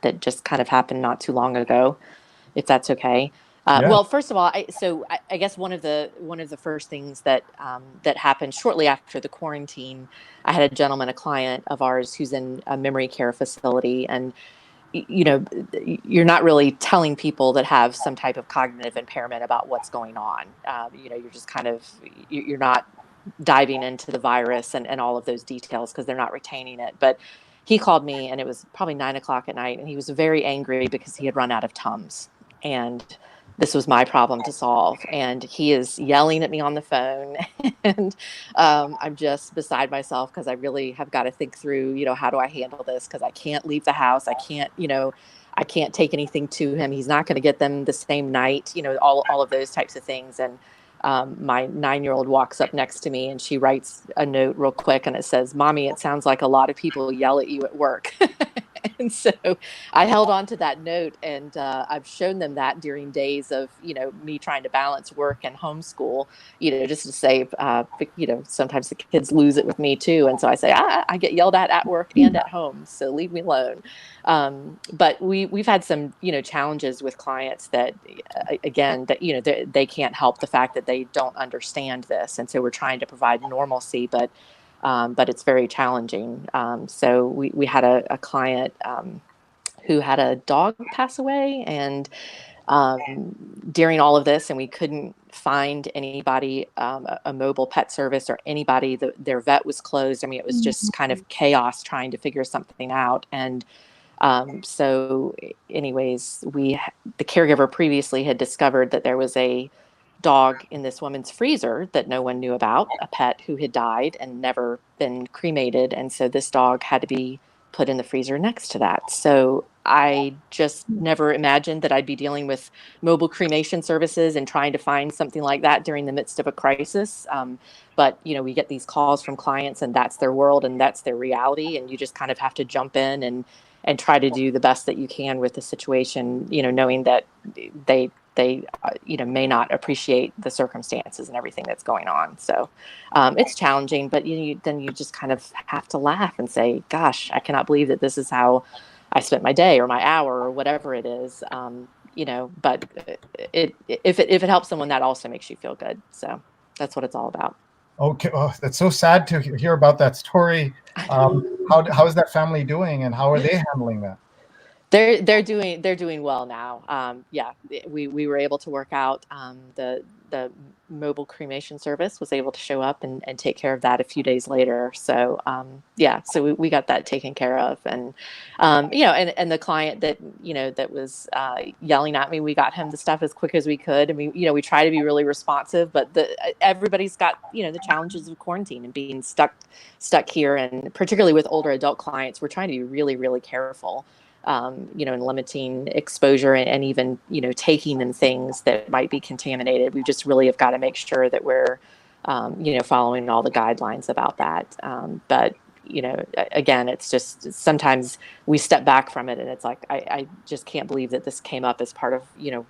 that just kind of happened not too long ago, if that's okay. Yeah. Well, first of all, I guess one of the first things that happened shortly after the quarantine, I had a gentleman, a client of ours, who's in a memory care facility, and you're not really telling people that have some type of cognitive impairment about what's going on. You're just kind of, you're not diving into the virus and all of those details because they're not retaining it. But he called me, and it was probably 9:00 at night, and he was very angry because he had run out of Tums, and this was my problem to solve. And he is yelling at me on the phone, and I'm just beside myself because I really have got to think through, how do I handle this? Because I can't leave the house. I can't take anything to him. He's not going to get them the same night, all of those types of things. And my 9-year-old walks up next to me, and she writes a note real quick, and it says, "Mommy, it sounds like a lot of people yell at you at work." And so I held on to that note, and I've shown them that during days of, me trying to balance work and homeschool, just to say, sometimes the kids lose it with me too. And so I say, I get yelled at work and at home, so leave me alone. But we've had some, challenges with clients that, again, that, they can't help the fact that they don't understand this. And so we're trying to provide normalcy, but it's very challenging. So we had a client who had a dog pass away, and during all of this, and we couldn't find anybody, a mobile pet service or anybody. Their vet was closed. I mean, it was just kind of chaos trying to figure something out. And so anyways, the caregiver previously had discovered that there was a dog in this woman's freezer that no one knew about, a pet who had died and never been cremated. And so this dog had to be put in the freezer next to that. So I just never imagined that I'd be dealing with mobile cremation services and trying to find something like that during the midst of a crisis. But, we get these calls from clients, and that's their world and that's their reality. And you just kind of have to jump in and try to do the best that you can with the situation, knowing that they may not appreciate the circumstances and everything that's going on. So it's challenging, but then you just kind of have to laugh and say, gosh, I cannot believe that this is how I spent my day or my hour or whatever it is. But if it helps someone, that also makes you feel good. So that's what it's all about. Okay. Oh, that's so sad to hear about that story. How is that family doing, and how are they handling that? They're doing well now. We were able to work out. The mobile cremation service was able to show up and take care of that a few days later. So so we got that taken care of, and and the client that was yelling at me, we got him the stuff as quick as we could. I mean, we try to be really responsive, but everybody's got the challenges of quarantine and being stuck here, and particularly with older adult clients, we're trying to be really, really careful. And limiting exposure and even, taking in things that might be contaminated. We just really have got to make sure that we're, following all the guidelines about that. But, again, it's just sometimes we step back from it and it's like, I just can't believe that this came up as part of,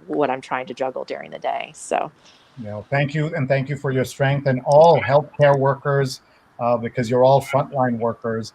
what I'm trying to juggle during the day. So, thank you. And thank you for your strength, and all healthcare workers, because you're all frontline workers.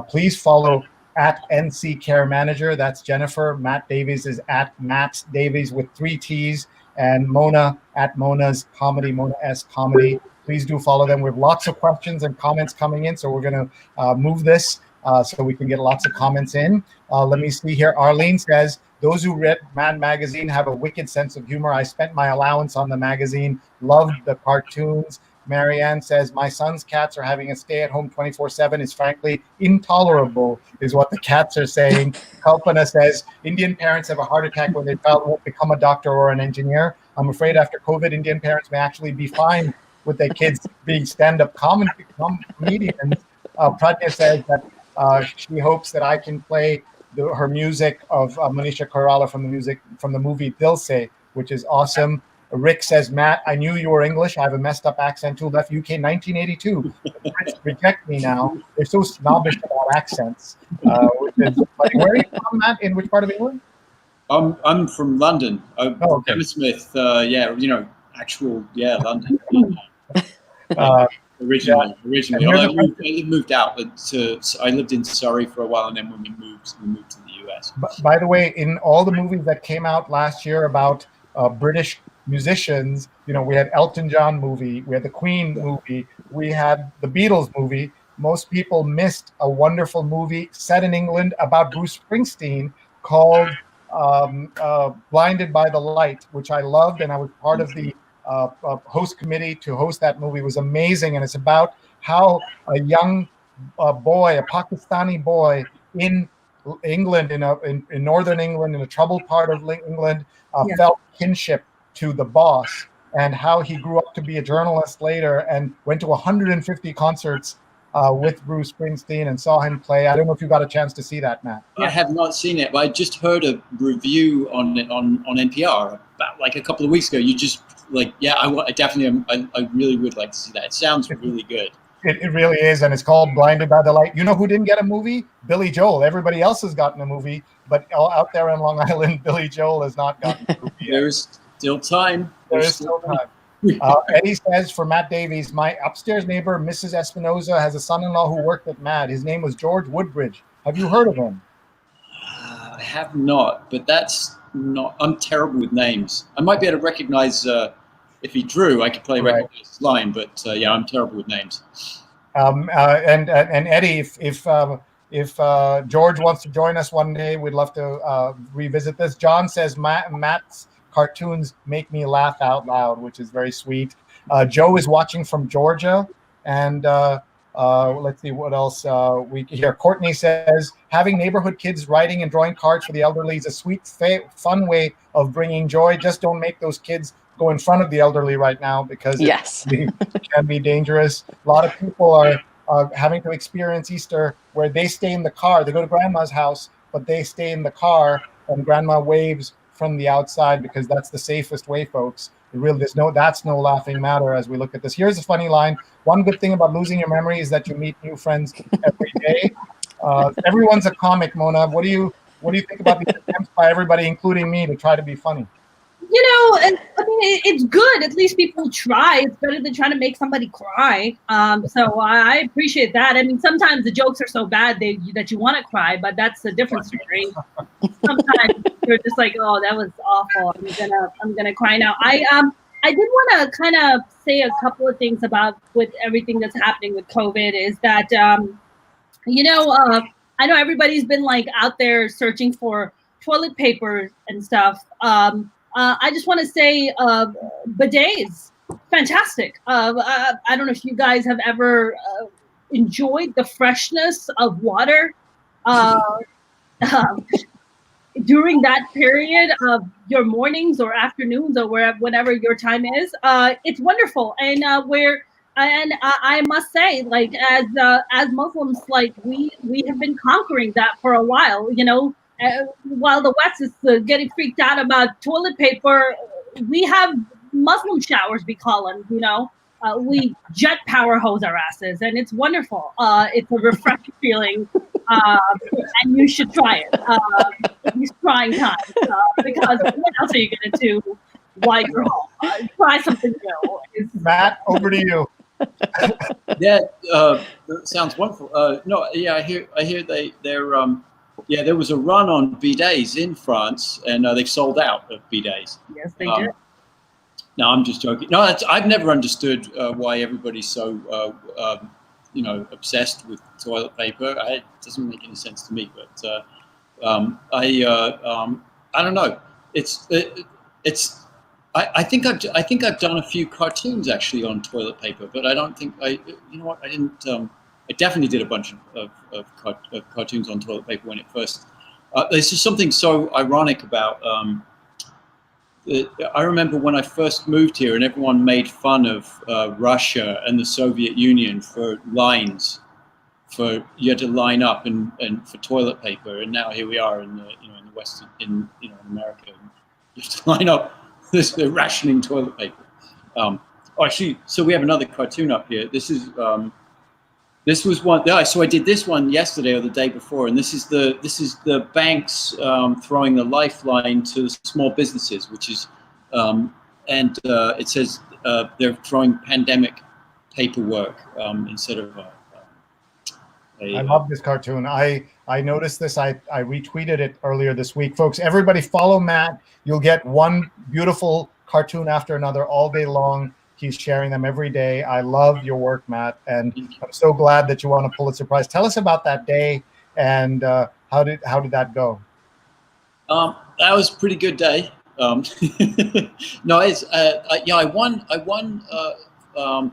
Please follow at NC Care Manager. That's Jennifer. Matt Davies is at Matt Davies with 3 T's, and Mona at Mona's Comedy, Mona S Comedy. Please do follow them. We have lots of questions and comments coming in, so we're going to move this so we can get lots of comments in. Let me see here. Arlene says, those who read Mad Magazine have a wicked sense of humor. I spent my allowance on the magazine, loved the cartoons. Marianne says, my son's cats are having a stay-at-home 24/7 is frankly intolerable, is what the cats are saying. Kalpana says, Indian parents have a heart attack when their child won't become a doctor or an engineer. I'm afraid after COVID, Indian parents may actually be fine with their kids being stand-up comedians. Pratya says that she hopes that I can play her music of Manisha Koirala from the movie Dil Se, which is awesome. Rick says, Matt, I knew you were English. I have a messed up accent too. Left UK 1982. The Brits reject me now. They're so snobbish about accents. Which is funny. Where are you from, Matt? In which part of England? I'm from London. Okay. Hammersmith. London. Originally, I moved out. I lived in Surrey for a while, and then when we moved to the US. By the way, in all the movies that came out last year about British musicians, we had Elton John movie, we had the Queen movie, we had the Beatles movie. Most people missed a wonderful movie set in England about Bruce Springsteen called Blinded by the Light, which I loved, and I was part of the host committee to host that movie. It was amazing, and it's about how a young boy, a Pakistani boy in England, in northern England, in a troubled part of England, felt kinship to the boss, and how he grew up to be a journalist later and went to 150 concerts with Bruce Springsteen and saw him play. I don't know if you got a chance to see that, Matt. I have not seen it, but I just heard a review on NPR about like a couple of weeks ago. You just I definitely I really would like to see that. It sounds really good. It really is, and it's called Blinded by the Light. You know who didn't get a movie? Billy Joel. Everybody else has gotten a movie, but out there in Long Island, Billy Joel has not gotten a movie. There's still time. There is still time. Eddie says, for Matt Davies, my upstairs neighbor, Mrs. Espinoza, has a son-in-law who worked at Mad. His name was George Woodbridge. Have you heard of him? I have not, but that's not. I'm terrible with names. I might be able to recognize if he drew. I could probably recognize his line, but I'm terrible with names. And Eddie, if George wants to join us one day, we'd love to revisit this. John says Matt's cartoons make me laugh out loud, which is very sweet. Joe is watching from Georgia, and let's see what else we hear. Courtney says, having neighborhood kids writing and drawing cards for the elderly is a sweet, fun way of bringing joy. Just don't make those kids go in front of the elderly right now, because Yes. it can be dangerous. A lot of people are having to experience Easter where they stay in the car. They go to grandma's house, but they stay in the car, and grandma waves from the outside, because that's the safest way, folks. That's no laughing matter as we look at this. Here's a funny line. One good thing about losing your memory is that you meet new friends every day. Everyone's a comic, Mona. What do you think about the attempts by everybody, including me, to try to be funny? You know, and I mean, it's good. At least people try. It's better than trying to make somebody cry. So I appreciate that. I mean, sometimes the jokes are so bad that you want to cry, but that's a different story. Sometimes you're just like, oh, that was awful. I'm gonna cry now. I did want to kind of say a couple of things about with everything that's happening with COVID. Is that I know everybody's been like out there searching for toilet paper and stuff. I just want to say bidets, fantastic. I don't know if you guys have ever enjoyed the freshness of water during that period of your mornings or afternoons or whenever your time is. It's wonderful, and I must say, like as Muslims, like we have been conquering that for a while, while the West is getting freaked out about toilet paper, we have Muslim showers, we call them, we jet power hose our asses, and it's wonderful. It's a refreshing feeling, and you should try it in these trying times, because what else are you going to do while you're home? Try something new. Matt, over to you. Yeah, that sounds wonderful. I hear they're there was a run on bidets in France, and they've sold out of bidets. Yes, they did. No, I'm just joking. No, I've never understood why everybody's so obsessed with toilet paper. It doesn't make any sense to me. But I don't know. I think I've done a few cartoons actually on toilet paper, but I don't think I didn't. I definitely did a bunch of cartoons on toilet paper when it first. There's just something so ironic about. I remember when I first moved here, and everyone made fun of Russia and the Soviet Union for lines. You had to line up and for toilet paper, and now here we are in the in the West in America, and you have to line up. They're rationing toilet paper. Actually, so we have another cartoon up here. This was one. Yeah, so I did this one yesterday or the day before, and this is the banks throwing the lifeline to small businesses, which is, it says they're throwing pandemic paperwork instead of. I love this cartoon. I noticed this. I retweeted it earlier this week, folks. Everybody follow Matt. You'll get one beautiful cartoon after another all day long. He's sharing them every day. I love your work, Matt, and I'm so glad that you won a Pulitzer Prize. Tell us about that day, and how did that go? That was a pretty good day. No, it's I won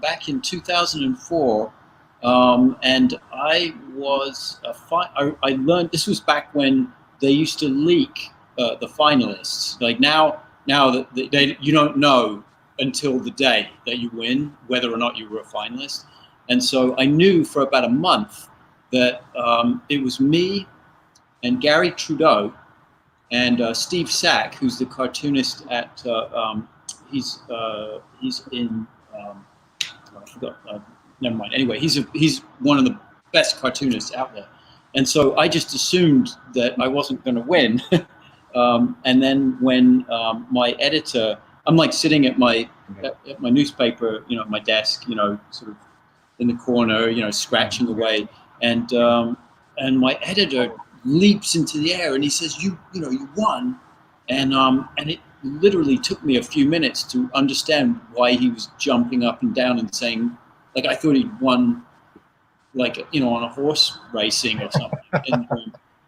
back in 2004, and I was I learned this was back when they used to leak the finalists. Like now that you don't know until the day that you win whether or not you were a finalist. And so I knew for about a month that it was me and Gary Trudeau and Steve Sack, who's the cartoonist at he's in I forgot, never mind. Anyway, he's one of the best cartoonists out there, and so I just assumed that I wasn't going to win. And then when my editor, I'm like sitting at my newspaper, at my desk, sort of in the corner, scratching away, and my editor leaps into the air and he says, you won, and it literally took me a few minutes to understand why he was jumping up and down and saying, like, I thought he'd won, like, on a horse racing or something.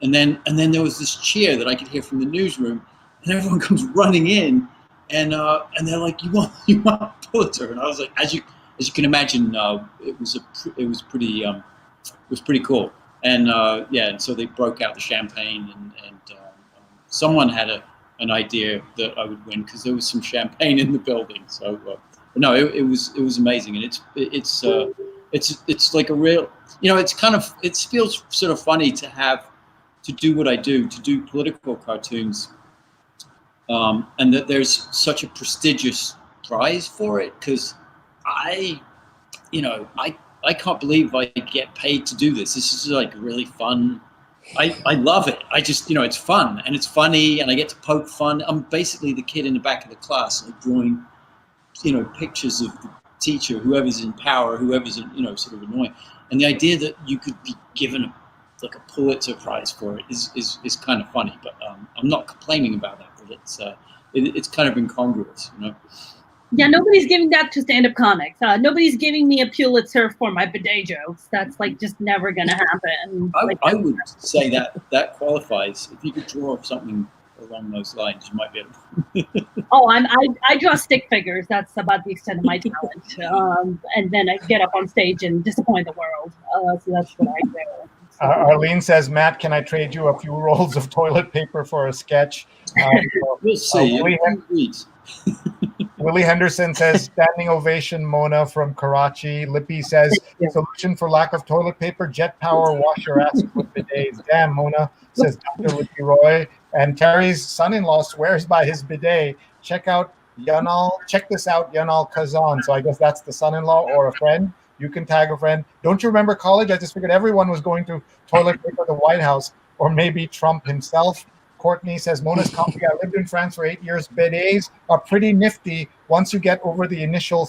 And then there was this cheer that I could hear from the newsroom, and everyone comes running in, and they're like, you want Pulitzer? And I was like, as you can imagine, it was pretty cool. And and so they broke out the champagne, and someone had an idea that I would win because there was some champagne in the building. So no, it was amazing, and it's like a real, it feels sort of funny to do what I do, to do political cartoons, and that there's such a prestigious prize for it, because I can't believe I get paid to do this. This is like really fun. I love it. I just, it's fun and it's funny, and I get to poke fun. I'm basically the kid in the back of the class, like drawing, pictures of the teacher, whoever's in power, whoever's, sort of annoying. And the idea that you could be given a Pulitzer Prize for it is kind of funny. But I'm not complaining about that. But it's kind of incongruous, Yeah, nobody's giving that to stand-up comics. Nobody's giving me a Pulitzer for my bidet jokes. That's like just never gonna happen. I would say that qualifies. If you could draw something along those lines, you might be able. Oh, I draw stick figures. That's about the extent of my talent. And then I get up on stage and disappoint the world. So that's what I do. Arlene says, Matt, can I trade you a few rolls of toilet paper for a sketch? We'll see. Willie Henderson says, standing ovation, Mona from Karachi. Lippy says, solution for lack of toilet paper, jet power, wash your ass with bidets. Damn, Mona, says Dr. Lippy Roy. And Terry's son-in-law swears by his bidet. Check this out, Yanal Kazan. So I guess that's the son-in-law or a friend. You can tag a friend. Don't you remember college? I just figured everyone was going to toilet paper the White House, or maybe Trump himself. Courtney says, Mona's copy, I lived in France for 8 years. Bidets are pretty nifty once you get over the initial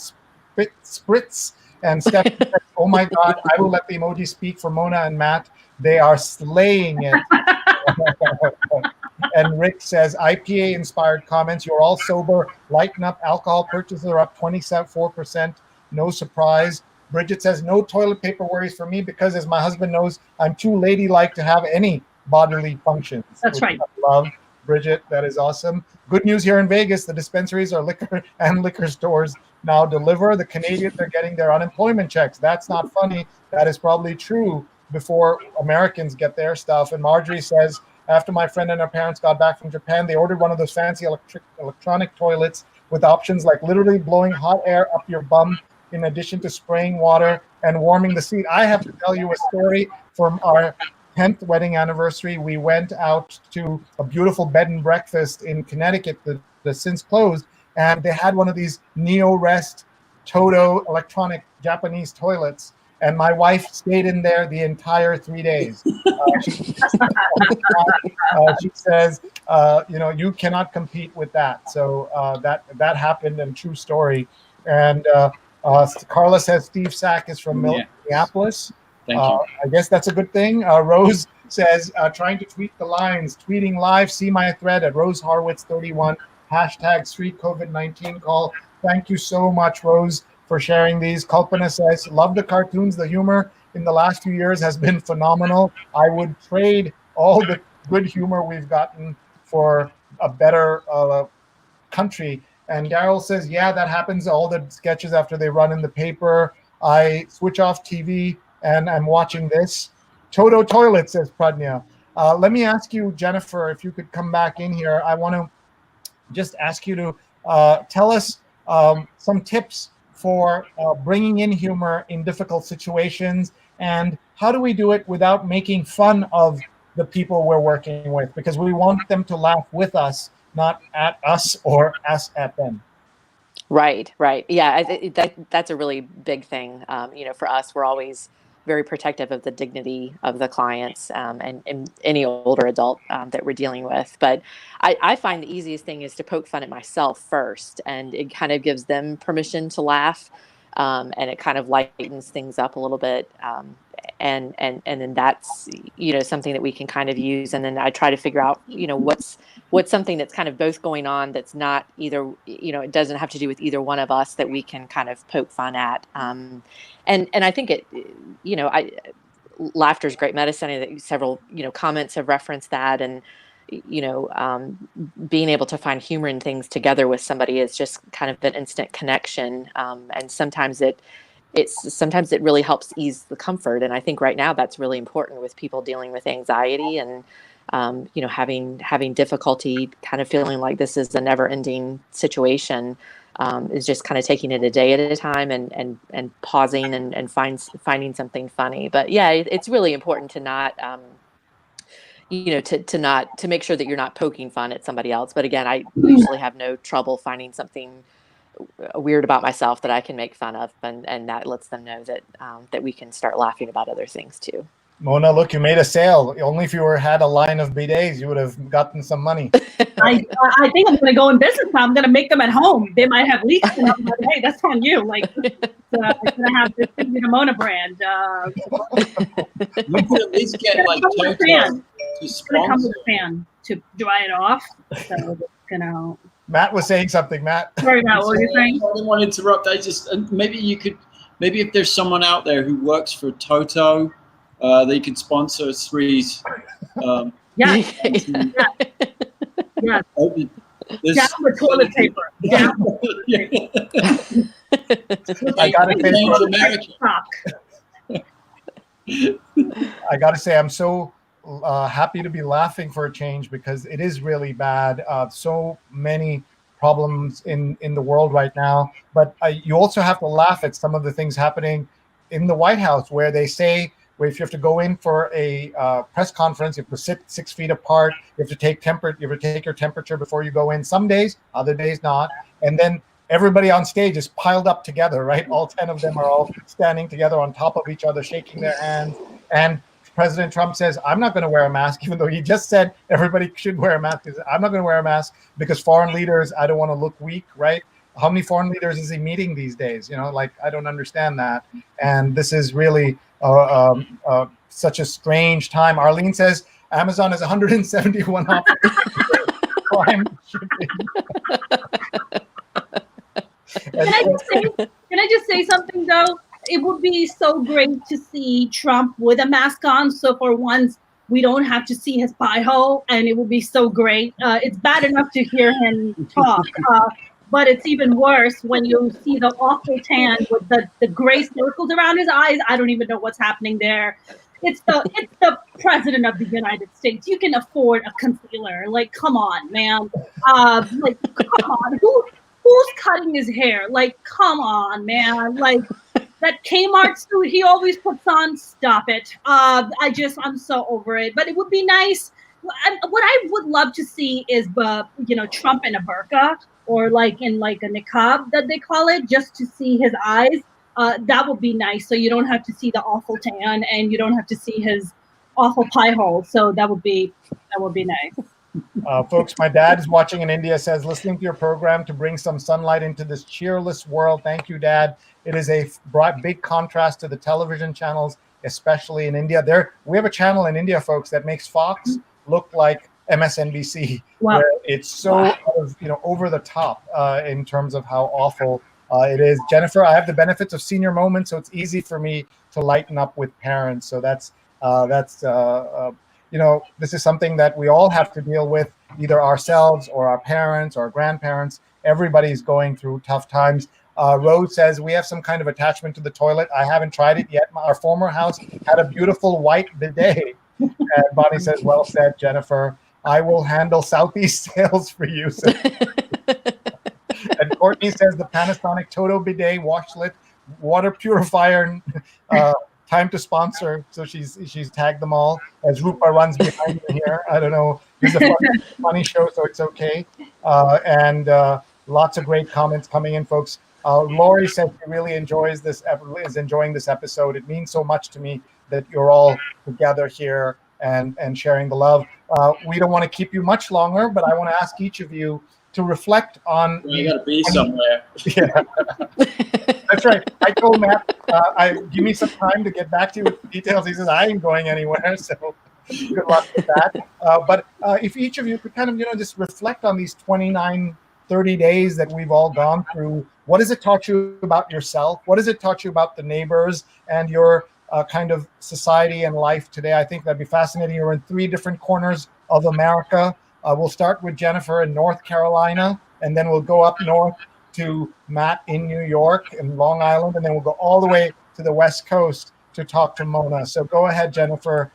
spritz. And Stephanie says, oh my God, I will let the emoji speak for Mona and Matt. They are slaying it. And Rick says, IPA-inspired comments. You're all sober. Lighten up. Alcohol purchases are up 24%. No surprise. Bridget says, no toilet paper worries for me because, as my husband knows, I'm too ladylike to have any bodily functions. That's right. I love Bridget. That is awesome. Good news here in Vegas. The dispensaries are liquor stores now deliver. The Canadians are getting their unemployment checks. That's not funny. That is probably true before Americans get their stuff. And Marjorie says, after my friend and her parents got back from Japan, they ordered one of those fancy electronic toilets with options like literally blowing hot air up your bum in addition to spraying water and warming the seat. I have to tell you a story from our 10th wedding anniversary. We went out to a beautiful bed and breakfast in Connecticut that's since closed, and they had one of these Neo-Rest Toto electronic Japanese toilets, and my wife stayed in there the entire 3 days. She says, you cannot compete with that. So that happened, and true story. And Carla says Steve Sack is from Minneapolis. Thank you. I guess that's a good thing. Rose says, trying to tweet the lines, tweeting live, see my thread at Rose Harwitz 31, hashtag Street COVID-19 call. Thank you so much, Rose, for sharing these. Kalpana says, love the cartoons. The humor in the last few years has been phenomenal. I would trade all the good humor we've gotten for a better country. And Daryl says, yeah, that happens. All the sketches after they run in the paper. I switch off TV and I'm watching this. Toto toilet, says Pradnya. Let me ask you, Jennifer, if you could come back in here. I want to just ask you to tell us some tips for bringing in humor in difficult situations, and how do we do it without making fun of the people we're working with, because we want them to laugh with us, not at us or us at them. Right. Yeah, that's a really big thing. For us, we're always very protective of the dignity of the clients and any older adult that we're dealing with. But I find the easiest thing is to poke fun at myself first, and it kind of gives them permission to laugh, and it kind of lightens things up a little bit. And then that's, something that we can kind of use. And then I try to figure out, what's something that's kind of both going on that's not either, it doesn't have to do with either one of us, that we can kind of poke fun at. And I think laughter is great medicine. I think several, comments have referenced that. And being able to find humor in things together with somebody is just kind of an instant connection. And sometimes it really helps ease the comfort. And I think right now that's really important with people dealing with anxiety and, having difficulty kind of feeling like this is a never ending situation, is just kind of taking it a day at a time and pausing and finding something funny. But yeah, it's really important to not, to make sure that you're not poking fun at somebody else. But again, I usually have no trouble finding something weird about myself that I can make fun of, and that lets them know that we can start laughing about other things too. Mona, look, you made a sale. Only if you had a line of bidets, you would have gotten some money. I think I'm going to go in business now. I'm going to make them at home. They might have leaks, and I'm like, hey, that's on you. Like, I'm going to have this Mona brand. You could at least get like Toto to sponsor. Come with a fan to dry it off. So, Matt was saying something. Matt. Sorry, Matt, what were you saying? I didn't want to interrupt. Maybe if there's someone out there who works for Toto, they could sponsor Sree's. Yeah. Down with toilet paper. Down with I gotta say, I'm so happy to be laughing for a change, because it is really bad. So many problems in the world right now. But you also have to laugh at some of the things happening in the White House, where they say, if you have to go in for a press conference, you have to sit 6 feet apart. You have to take your temperature before you go in. Some days, other days not. And then everybody on stage is piled up together, right? All 10 of them are all standing together on top of each other, shaking their hands. And President Trump says, I'm not going to wear a mask, even though he just said everybody should wear a mask. He said, I'm not going to wear a mask because foreign leaders, I don't want to look weak, right? How many foreign leaders is he meeting these days? I don't understand that. And this is really such a strange time. Arlene says Amazon has 171 options for prime shipping. Can I just say something though? It would be so great to see Trump with a mask on. So for once, we don't have to see his pie hole, and it would be so great. It's bad enough to hear him talk, but it's even worse when you see the awful tan with the gray circles around his eyes. I don't even know what's happening there. It's the president of the United States. You can afford a concealer. Like, come on, man. Come on. Who's cutting his hair? Like, come on, man. Like, that Kmart suit he always puts on, stop it. I'm so over it. But it would be nice. What I would love to see is, Trump in a burqa, or like in like a niqab that they call it, just to see his eyes. That would be nice. So you don't have to see the awful tan, and you don't have to see his awful pie hole. So that would be nice. Folks, my dad is watching in India, says, listening to your program to bring some sunlight into this cheerless world. Thank you, Dad. It is a big contrast to the television channels, especially in India. We have a channel in India, folks, that makes Fox look like MSNBC. Wow. Where it's so over the top in terms of how awful it is. Jennifer, I have the benefits of senior moments, so it's easy for me to lighten up with parents. So that's this is something that we all have to deal with, either ourselves or our parents or our grandparents. Everybody's going through tough times. Rose says, we have some kind of attachment to the toilet. I haven't tried it yet. Our former house had a beautiful white bidet. And Bonnie says, well said, Jennifer. I will handle Southeast sales for you. And Courtney says, the Panasonic Toto bidet, washlet, water purifier, time to sponsor. So she's tagged them all as Rupa runs behind me here. I don't know. It's a funny show, so it's okay. And lots of great comments coming in, folks. Lori said she really is enjoying this episode. It means so much to me that you're all together here and sharing the love. We don't want to keep you much longer, but I want to ask each of you to reflect on. You got to be somewhere. Yeah, that's right. I told Matt, give me some time to get back to you with the details. He says, I ain't going anywhere. So good luck with that. But if each of you could kind of, just reflect on these 29, 30 days that we've all gone through. What has it taught you about yourself? What has it taught you about the neighbors and your kind of society and life today? I think that'd be fascinating. You're in 3 different corners of America. We'll start with Jennifer in North Carolina, and then we'll go up north to Matt in New York and Long Island, and then we'll go all the way to the West Coast to talk to Mona. So go ahead, Jennifer.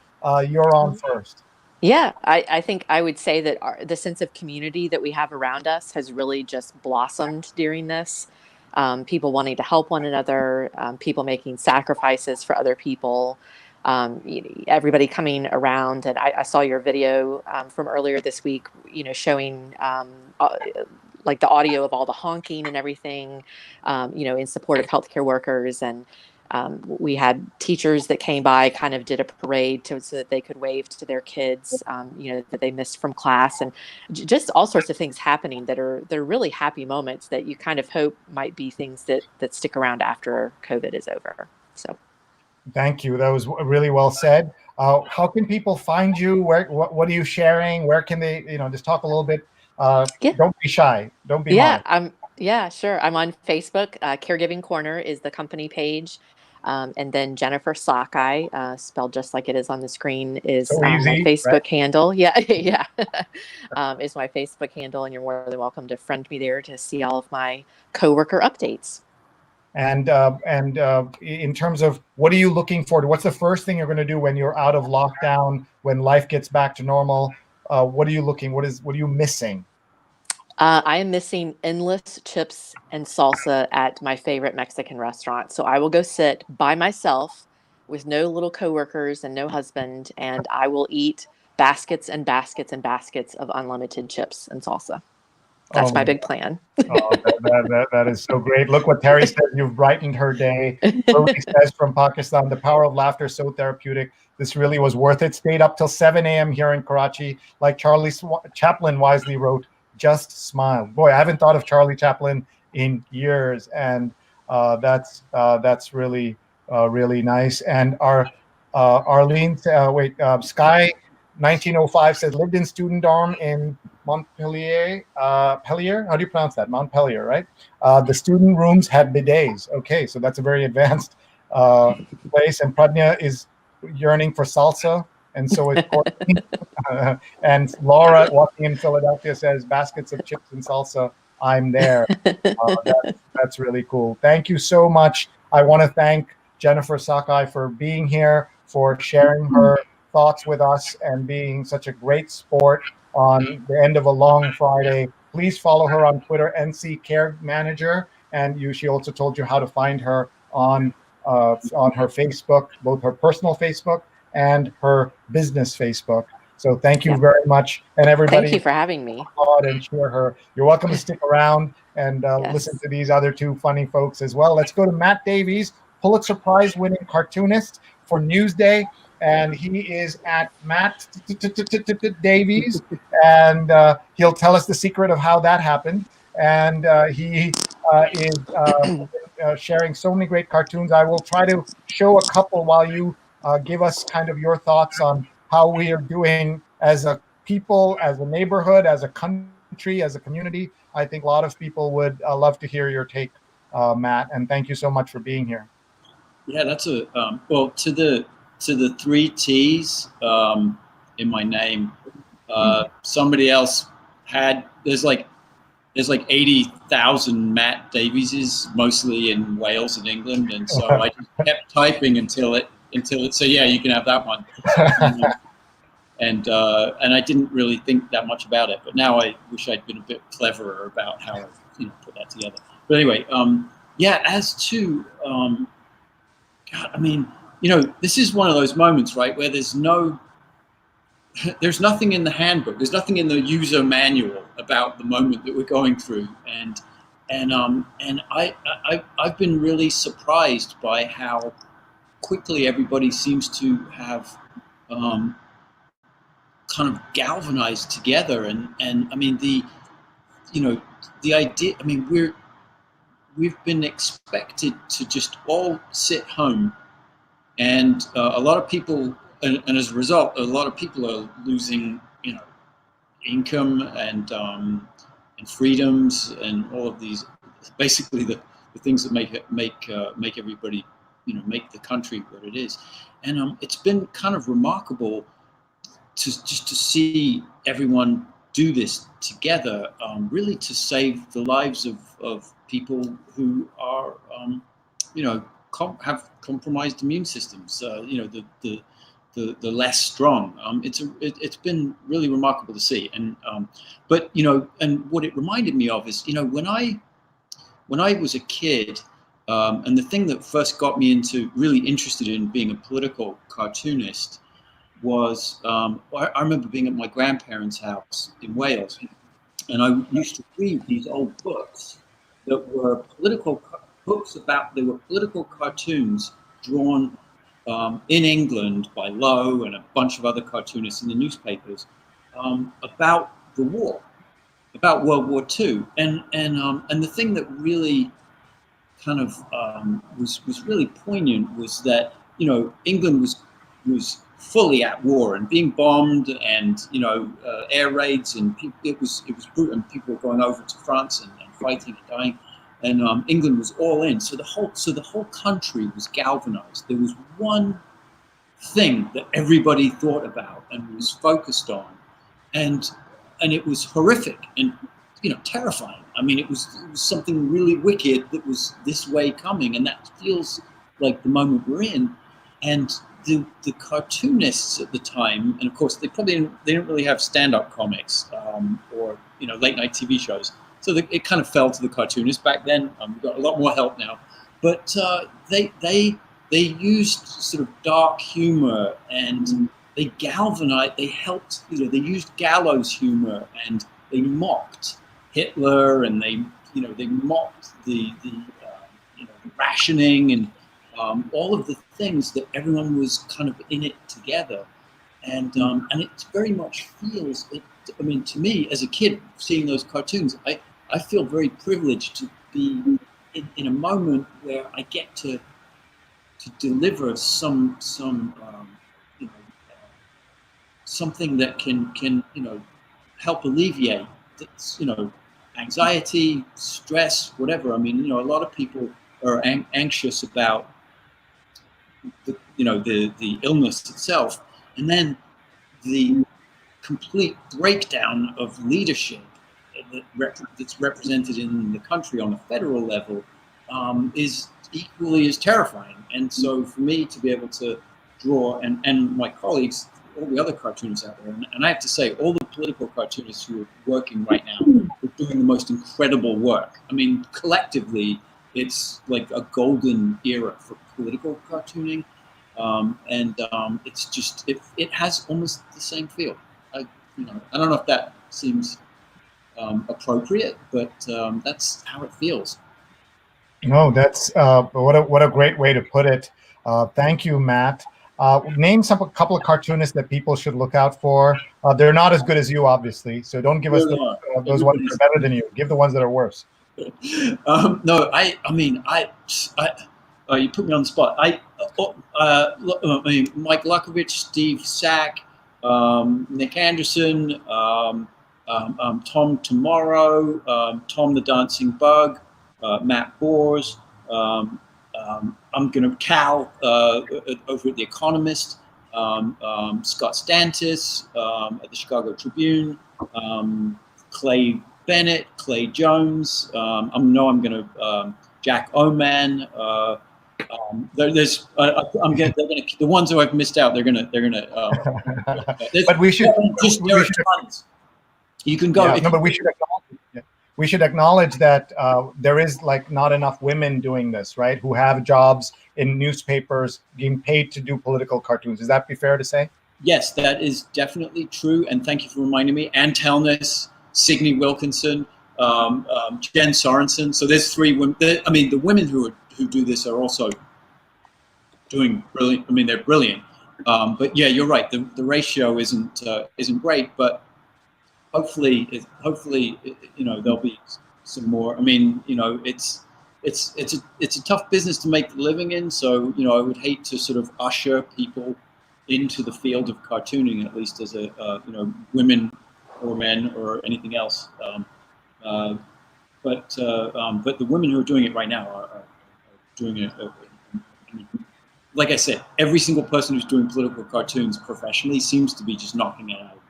You're on first. Yeah, I think I would say that the sense of community that we have around us has really just blossomed during this. People wanting to help one another, people making sacrifices for other people, everybody coming around. And I saw your video from earlier this week, showing like the audio of all the honking and everything, in support of healthcare workers. And we had teachers that came by, kind of did a parade so that they could wave to their kids, that they missed from class, and just all sorts of things happening they're really happy moments that you kind of hope might be things that stick around after COVID is over. So, thank you. That was really well said. How can people find you? What are you sharing? Where can they, just talk a little bit? Yeah. Don't be shy. Don't be modest. Yeah, sure. I'm on Facebook. Caregiving Corner is the company page. And then Jennifer Szakaly, spelled just like it is on the screen, is So easy, my Facebook right? handle. Yeah, yeah. Is my Facebook handle, and you're more than welcome to friend me there to see all of my coworker updates. And in terms of what are you looking forward to? What's the first thing you're going to do when you're out of lockdown, when life gets back to normal? What are you missing? I am missing endless chips and salsa at my favorite Mexican restaurant. So I will go sit by myself with no little coworkers and no husband, and I will eat baskets and baskets and baskets of unlimited chips and salsa. That's my big plan. That is so great. Look what Terry says. You've brightened her day. Ruby says from Pakistan, the power of laughter is so therapeutic. This really was worth it. Stayed up till 7 a.m. here in Karachi. Like Charlie Chaplin wisely wrote, just smile. Boy, I haven't thought of Charlie Chaplin in years. And that's really, really nice. And our Arlene, Sky 1905 says, lived in student dorm in Montpellier, Pellier? How do you pronounce that? Montpellier, right? The student rooms had bidets. Okay, so that's a very advanced place. And Pradnya is yearning for salsa, and so is Courtney. And Laura, walking in Philadelphia, says, baskets of chips and salsa, I'm there. That's really cool. Thank you so much. I want to thank Jennifer Szakaly for being here, for sharing her thoughts with us, and being such a great sport on the end of a long Friday. Please follow her on Twitter, NC Care Manager, and she also told you how to find her on her Facebook, both her personal Facebook and her business Facebook. So thank you very much, and everybody. Thank you for having me. And share her. You're welcome to stick around and listen to these other two funny folks as well. Let's go to Matt Davies, Pulitzer Prize-winning cartoonist for Newsday. And he is at Matt Davies, and he'll tell us the secret of how that happened. And he is sharing so many great cartoons. I will try to show a couple while you give us kind of your thoughts on how we are doing as a people, as a neighborhood, as a country, as a community. I think a lot of people would love to hear your take, Matt. And thank you so much for being here. Yeah, that's to the 3 T's in my name. Somebody else there's like 80,000 Matt Davieses, mostly in Wales and England, and so I just kept typing until it said, yeah, you can have that one. And I didn't really think that much about it, but now I wish I'd been a bit cleverer about how I put that together. But anyway, as to God, I mean, this is one of those moments, right, where there's nothing in the handbook, there's nothing in the user manual about the moment that we're going through, and I've been really surprised by how quickly everybody seems to have kind of galvanized together, and I mean the idea. I mean we've been expected to just all sit home. And a lot of people, and as a result, a lot of people are losing, income and freedoms and all of these, basically the things that make everybody, make the country what it is. And it's been kind of remarkable just to see everyone do this together, really to save the lives of people who are, you know, have compromised immune systems. You know, the less strong. It's been really remarkable to see. And but you know, and what it reminded me of is, you know, when I was a kid, and the thing that first got me into really interested in being a political cartoonist was, I remember being at my grandparents' house in Wales, and I used to read these old books that were political books they were political cartoons drawn in England by Loeb and a bunch of other cartoonists in the newspapers, about the war, about World War II, and the thing that really kind of was really poignant was that, you know, England was fully at war and being bombed, and, you know, air raids, and it was brutal, and people were going over to France and fighting and dying, and England was all in. So the whole country was galvanized. There was one thing that everybody thought about and was focused on, and it was horrific and, you know, terrifying. I mean, it was something really wicked that was this way coming, and that feels like the moment we're in. And the cartoonists at the time, and of course they didn't really have stand-up comics, or, you know, late night TV shows, so it kind of fell to the cartoonists back then. We've got a lot more help now, but they used sort of dark humor, and they galvanized. They helped. You know, they used gallows humor, and they mocked Hitler, and they mocked the rationing, and all of the things that everyone was kind of in it together, and it very much feels. I mean, to me as a kid seeing those cartoons, I feel very privileged to be in a moment where I get to deliver some you know, something that can you know, help alleviate, you know, anxiety, stress, whatever. I mean, you know, a lot of people are anxious about the illness itself, and then the complete breakdown of leadership that's represented in the country on a federal level is equally as terrifying. And so for me to be able to draw, and my colleagues, all the other cartoonists out there, and I have to say, all the political cartoonists who are working right now are doing the most incredible work. I mean, collectively, it's like a golden era for political cartooning, and it's just it has almost the same feel. I don't know if that seems appropriate, but that's how it feels. No, that's what a great way to put it. Thank you, Matt. Name a couple of cartoonists that people should look out for. They're not as good as you, obviously, so don't give us those ones that are better than you. Give the ones that are worse. No, I mean, you put me on the spot. I mean, Mike Lukovich, Steve Sack, Nick Anderson, Tom Tomorrow, Tom the Dancing Bug, Matt Bors. I'm going to Cal over at The Economist, Scott Stantis at the Chicago Tribune, Clay Bennett, Clay Jones. I'm going to Jack Oman. There's I'm getting the ones who I've missed out. They're gonna. But we should. You can go. Yeah, no, but we should acknowledge that there is like not enough women doing this, right? Who have jobs in newspapers, being paid to do political cartoons. Is that be fair to say? Yes, that is definitely true. And thank you for reminding me. Ann Telness, Signe Wilkinson, Jen Sorensen. So there's three women. I mean, the women who do this are also doing brilliant. I mean, they're brilliant. But yeah, you're right. The ratio isn't great, but hopefully, you know, there'll be some more. I mean, you know, it's a tough business to make a living in. So, you know, I would hate to sort of usher people into the field of cartooning, at least as a you know, women or men or anything else. But the women who are doing it right now are doing it. like I said, every single person who's doing political cartoons professionally seems to be just knocking it out of the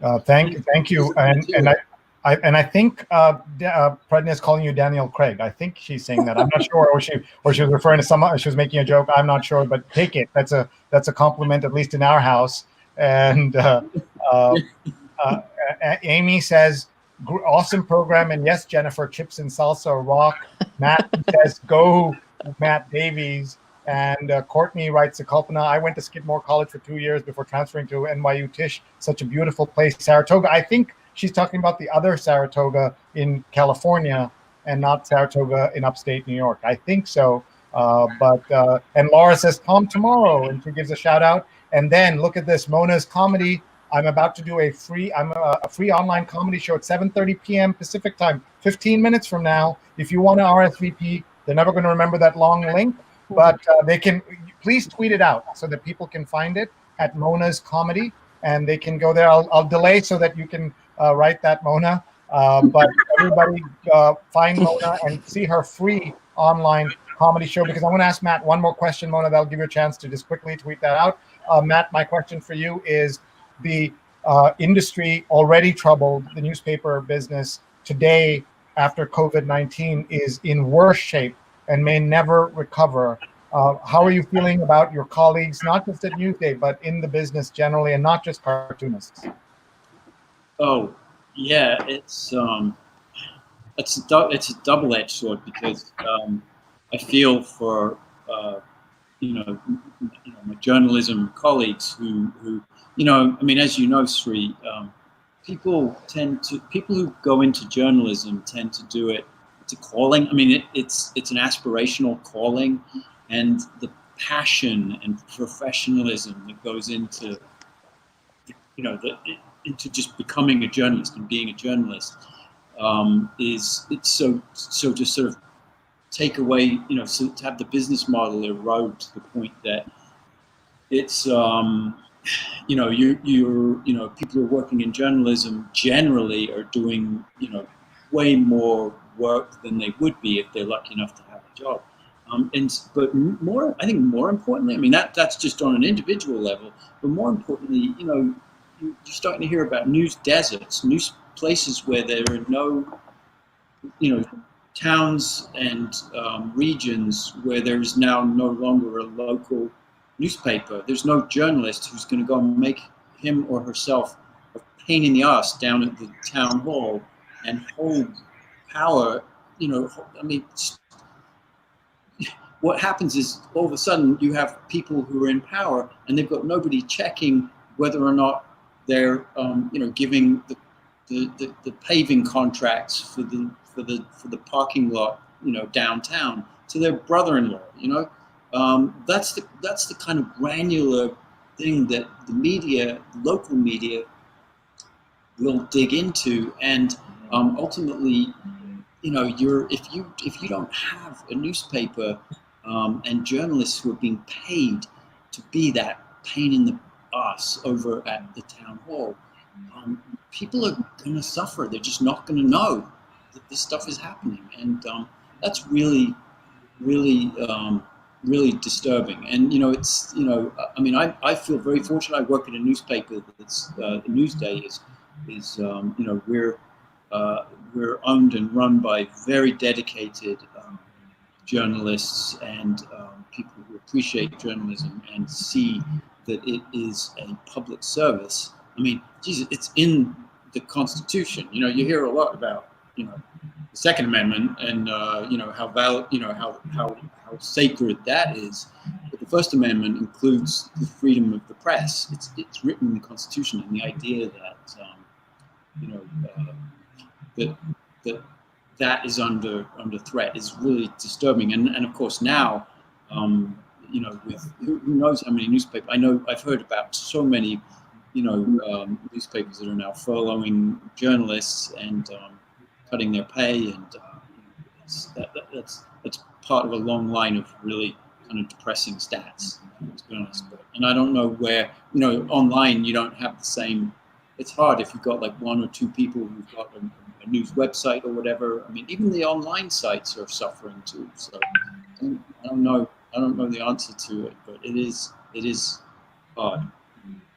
park. Thank you, and I think Predna is calling you Daniel Craig. I think she's saying that. I'm not sure, or she was referring to someone. She was making a joke. I'm not sure, but take it. That's a compliment, at least in our house. And Amy says, awesome program, and yes, Jennifer, chips and salsa rock. Matt says, go Matt Davies. And Courtney writes, Kalpana, I went to Skidmore College for 2 years before transferring to NYU Tisch. Such a beautiful place. Saratoga. I think she's talking about the other Saratoga in California and not Saratoga in upstate New York. I think so. And Laura says, Tom tomorrow. And she gives a shout out. And then look at this, Mona's Comedy. I'm about to do a free online comedy show at 7:30 p.m. Pacific time, 15 minutes from now. If you want to RSVP, they're never going to remember that long link. But they can please tweet it out so that people can find it at Mona's Comedy, and they can go there. I'll delay so that you can write that, Mona. But everybody find Mona and see her free online comedy show, because I want to ask Matt one more question, Mona. That'll give you a chance to just quickly tweet that out. Matt, my question for you is, the industry already troubled, the newspaper business today after COVID-19 is in worse shape and may never recover. How are you feeling about your colleagues, not just at Newsday, but in the business generally, and not just cartoonists? Oh, yeah, it's a double-edged sword, because I feel for my journalism colleagues who I mean, as you know, Sree, people who go into journalism tend to do it. It's a calling. I mean, it's an aspirational calling, and the passion and professionalism that goes into into just becoming a journalist and being a journalist it's so to sort of take away, so to have the business model erode to the point that it's people who are working in journalism generally are doing way more work than they would be if they're lucky enough to have a job. But I think more importantly, I mean, that's just on an individual level, but more importantly, you're starting to hear about news deserts, news places where there are no, towns and regions where there's now no longer a local newspaper. There's no journalist who's going to go and make him or herself a pain in the ass down at the town hall and hold power. I mean, what happens is all of a sudden you have people who are in power and they've got nobody checking whether or not they're giving the paving contracts for the parking lot downtown to their brother-in-law. That's the kind of granular thing that the media, local media, will dig into, and ultimately, if you don't have a newspaper and journalists who are being paid to be that pain in the ass over at the town hall, people are going to suffer. They're just not going to know that this stuff is happening, and that's really, really, really disturbing. And I mean, I feel very fortunate. I work at a newspaper that's Newsday is we're owned and run by very dedicated journalists and people who appreciate journalism and see that it is a public service. I mean, Jesus, it's in the Constitution. You hear a lot about the Second Amendment and how sacred that is. But the First Amendment includes the freedom of the press. It's written in the Constitution, and the idea that that is under threat is really disturbing. And of course now, with who knows how many newspapers. I've heard about so many newspapers that are now furloughing journalists and cutting their pay, and that's part of a long line of really kind of depressing stats, to be honest. And I don't know where, online you don't have the same. It's hard if you've got like one or two people who've got a news website or whatever. I mean, even the online sites are suffering too. So I don't know I don't know the answer to it, but it is hard.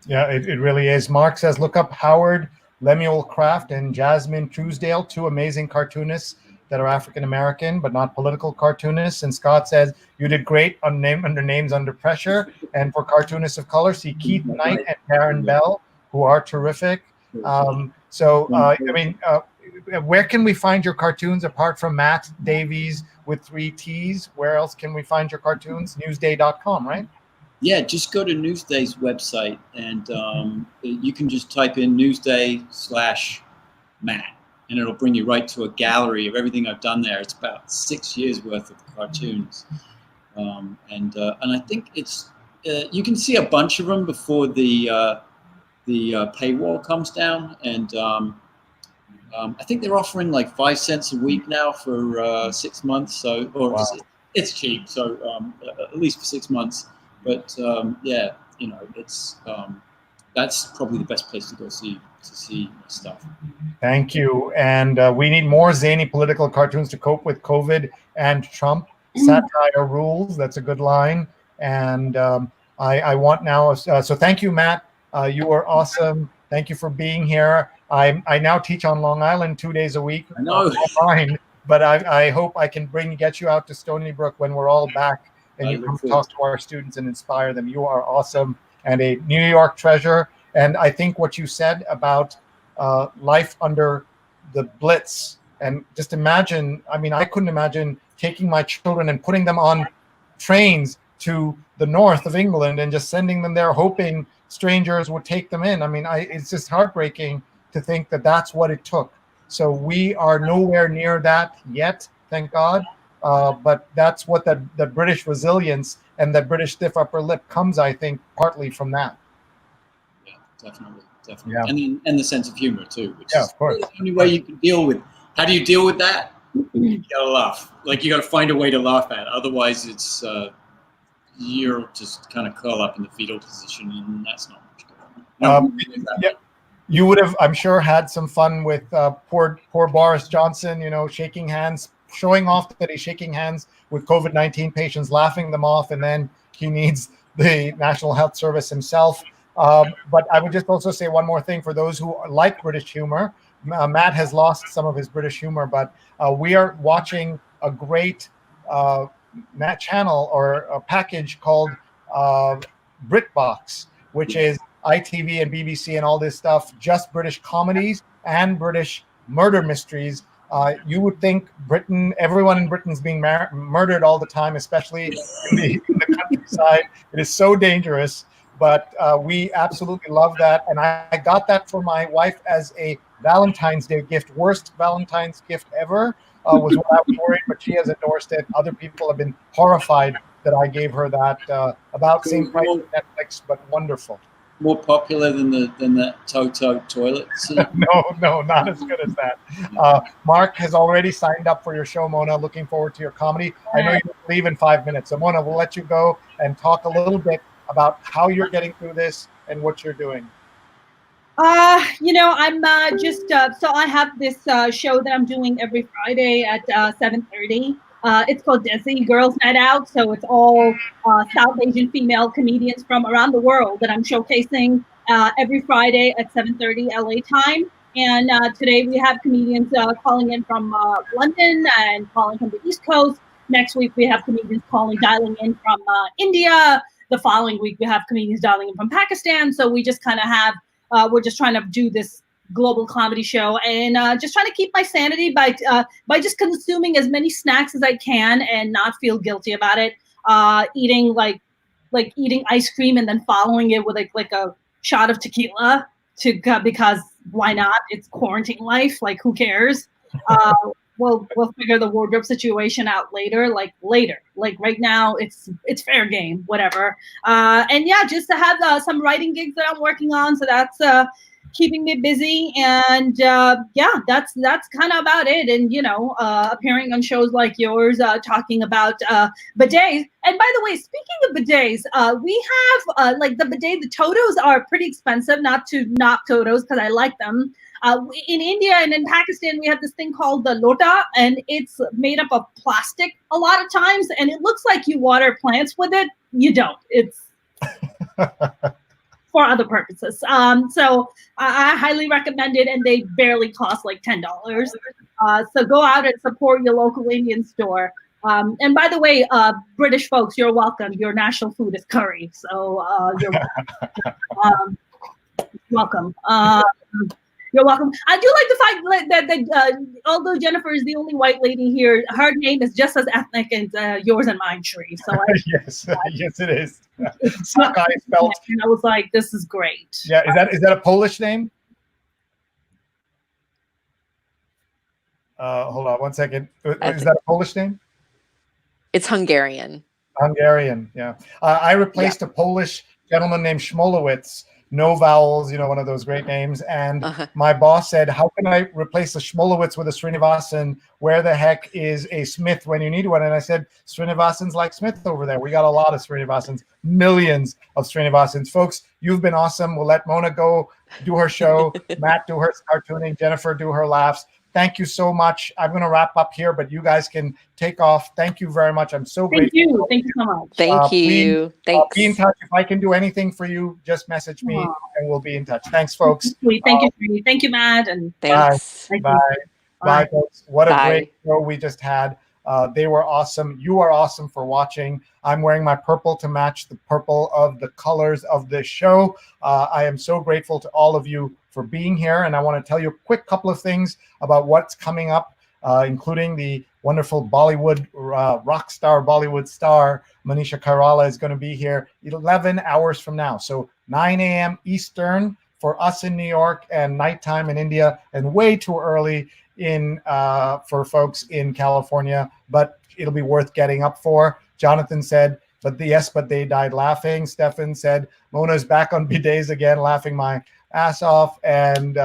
Yeah, it really is. Mark says, look up Howard Lemuel Kraft and Jasmine Truesdale, two amazing cartoonists that are African American, but not political cartoonists. And Scott says, you did great on Under Names Under Pressure. And for cartoonists of color, see Keith Knight and Karen Bell, who are terrific. Where can we find your cartoons apart from Matt Davies with 3 T's? Where else can we find your cartoons? Newsday.com, right? Yeah, just go to Newsday's website and you can just type in Newsday/Matt, and it'll bring you right to a gallery of everything I've done there. It's about 6 years worth of cartoons, and I think it's you can see a bunch of them before the paywall comes down, and I think they're offering like 5 cents a week now for 6 months. So, or wow. It's cheap, so at least for 6 months. But yeah, you know, it's that's probably the best place to go see stuff. Thank you. And we need more zany political cartoons to cope with COVID and Trump. Satire rules. That's a good line. And I want now. So thank you, Matt. You are awesome. Thank you for being here. I now teach on Long Island 2 days a week. I know. Online, but I hope I can get you out to Stony Brook when we're all back. And you come talk to our students and inspire them. You are awesome and a New York treasure. And I think what you said about life under the Blitz, and just imagine, I mean, I couldn't imagine taking my children and putting them on trains to the north of England and just sending them there, hoping strangers would take them in. I mean, it's just heartbreaking to think that that's what it took. So we are nowhere near that yet, thank God. But that's what the British resilience and the British stiff upper lip comes, I think, partly from that. Yeah, definitely. Yeah. And the sense of humor too, which is of course. The only way you can deal with. How do you deal with that? You gotta laugh. Like, you gotta find a way to laugh at. Otherwise, it's you're just kind of curl up in the fetal position, and that's not much good. Yeah. You would have, I'm sure, had some fun with poor Boris Johnson. You know, shaking hands. Showing off that he's shaking hands with COVID-19 patients, laughing them off, and then he needs the National Health Service himself. But I would just also say one more thing for those who like British humor. Matt has lost some of his British humor, but we are watching a great channel or a package called BritBox, which is ITV and BBC and all this stuff, just British comedies and British murder mysteries. You would think everyone in Britain's being murdered all the time, especially in the countryside. It is so dangerous, but we absolutely love that. And I got that for my wife as a Valentine's Day gift. Worst Valentine's gift ever was what I was worried, but she has endorsed it. Other people have been horrified that I gave her that. About same price as Netflix, but wonderful. More popular than that Toto toilet seat? No, not as good as that. Mark has already signed up for your show, Mona. Looking forward to your comedy. I know you leave in 5 minutes, so Mona, we'll let you go and talk a little bit about how you're getting through this and what you're doing. You know, I'm just so I have this show that I'm doing every Friday at 7:30. It's called Desi Girls Night Out. So it's all South Asian female comedians from around the world that I'm showcasing every Friday at 7:30 LA time. And today we have comedians calling in from London and calling from the East Coast. Next week we have comedians dialing in from India. The following week we have comedians dialing in from Pakistan. So we just kind of have, we're just trying to do this global comedy show and just trying to keep my sanity by just consuming as many snacks as I can and not feel guilty about it. Eating like eating ice cream and then following it with like a shot of tequila because why not? It's quarantine life. Like, who cares? We'll figure the wardrobe situation out later. Like right now, it's fair game, whatever. And yeah, just to have some writing gigs that I'm working on. So that's keeping me busy, and yeah, that's kind of about it. And you know, appearing on shows like yours, talking about bidets. And by the way, speaking of bidets, we have like the bidet. The Totos are pretty expensive. Not to knock Totos because I like them. In India and in Pakistan, we have this thing called the lota, and it's made up of plastic a lot of times, and it looks like you water plants with it. You don't. It's for other purposes. So I highly recommend it, and they barely cost like $10. So go out and support your local Indian store. And by the way, British folks, you're welcome. Your national food is curry, so you're welcome. You're welcome. I do like the fact that although Jennifer is the only white lady here, her name is just as ethnic as yours and mine, Sree. So yes, yes, it is. Szakaly spelled. And I was like, this is great. Yeah, is that a Polish name? Hold on one second. Is that a Polish name? It's Hungarian. Hungarian, yeah. I replaced a Polish gentleman named Schmolowitz. No vowels, one of those great names. And my boss said, how can I replace a Schmolowitz with a Srinivasan? Where the heck is a Smith when you need one? And I said, Srinivasan's like Smith over there. We got a lot of Srinivasans, millions of Srinivasans. Folks, you've been awesome. We'll let Mona go do her show, Matt do her cartooning, Jennifer do her laughs. Thank you so much. I'm going to wrap up here, but you guys can take off. Thank you very much. I'm so grateful. Thank you so much. Thank you. Thanks. Be in touch. If I can do anything for you, just message me and we'll be in touch. Thanks, folks. Thank you. Thank you, Matt. And thanks. Bye, folks. What a great show we just had. They were awesome. You are awesome for watching. I'm wearing my purple to match the purple of the colors of this show. I am so grateful to all of you for being here. And I want to tell you a quick couple of things about what's coming up, including the wonderful Bollywood rock star, Bollywood star, Manisha Koirala is going to be here 11 hours from now. So 9 a.m. Eastern for us in New York and nighttime in India, and way too early for folks in California, but it'll be worth getting up for. Jonathan said, but they died laughing. Stefan said, Mona's back on bidets again, laughing my ass off. And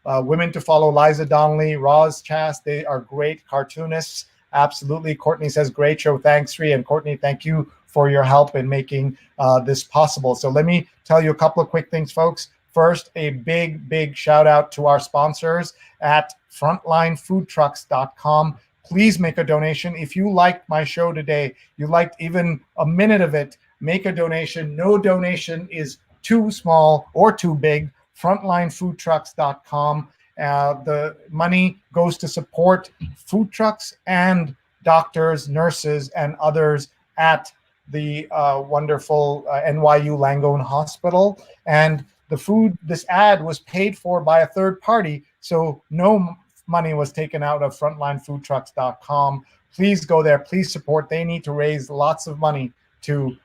women to follow, Liza Donnelly, Roz Chast, they are great cartoonists. Absolutely. Courtney says, great show. Thanks, Sree. And Courtney, thank you for your help in making this possible. So let me tell you a couple of quick things, folks. First, a big shout out to our sponsors at frontlinefoodtrucks.com. Please make a donation. If you liked my show today, you liked even a minute of it, make a donation. No donation is too small or too big. Frontlinefoodtrucks.com. The money goes to support food trucks and doctors, nurses, and others at the wonderful NYU Langone Hospital. And this ad was paid for by a third party, so no money was taken out of frontlinefoodtrucks.com. Please go there. Please support. They need to raise lots of money to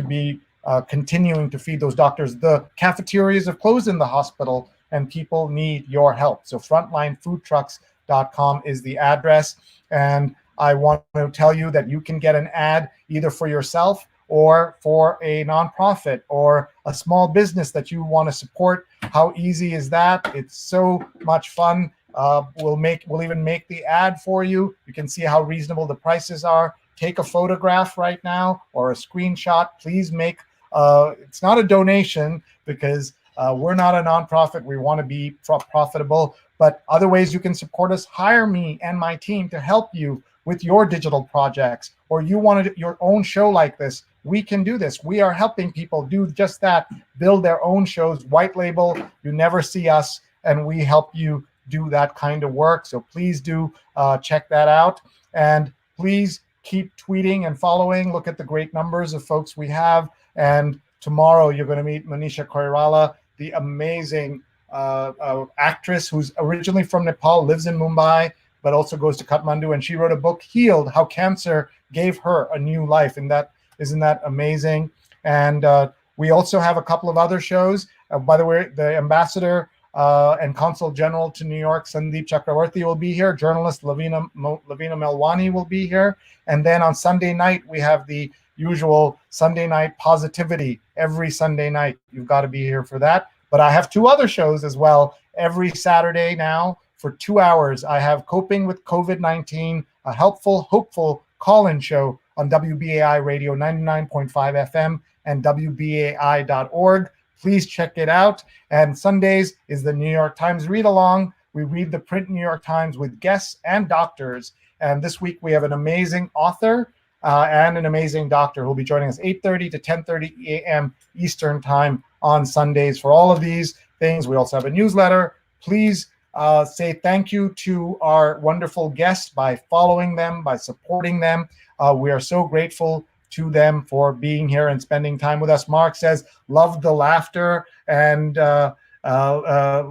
be continuing to feed those doctors. The cafeterias have closed in the hospital, and people need your help. So frontlinefoodtrucks.com is the address. And I want to tell you that you can get an ad either for yourself or for a nonprofit or a small business that you want to support. How easy is that? It's so much fun. We'll even make the ad for you. You can see how reasonable the prices are. Take a photograph right now or a screenshot. Please make, it's not a donation because we're not a nonprofit. We want to be profitable, but other ways you can support us. Hire me and my team to help you with your digital projects, or you wanted your own show like this. We can do this. We are helping people do just that, build their own shows, white label. You never see us, and we help you do that kind of work. So please do check that out. And please keep tweeting and following. Look at the great numbers of folks we have. And tomorrow you're going to meet Manisha Koirala, the amazing actress who's originally from Nepal, lives in Mumbai, but also goes to Kathmandu. And she wrote a book, Healed, How Cancer Gave Her a New Life. And isn't that amazing? And we also have a couple of other shows. By the way, the ambassador and consul general to New York, Sandeep Chakravarti, will be here. Journalist Lavina Melwani will be here. And then on Sunday night, we have the usual Sunday night positivity. Every Sunday night, you've got to be here for that. But I have two other shows as well. Every Saturday now for 2 hours, I have Coping with COVID-19, a helpful, hopeful call-in show on WBAI Radio 99.5 FM and WBAI.org. Please check it out. And Sundays is the New York Times read along. We read the print New York Times with guests and doctors. And this week we have an amazing author and an amazing doctor who will be joining us 8:30 to 10:30 a.m. Eastern Time on Sundays for all of these things. We also have a newsletter. Please say thank you to our wonderful guests by following them, by supporting them. We are so grateful to them for being here and spending time with us. Mark says, love the laughter. And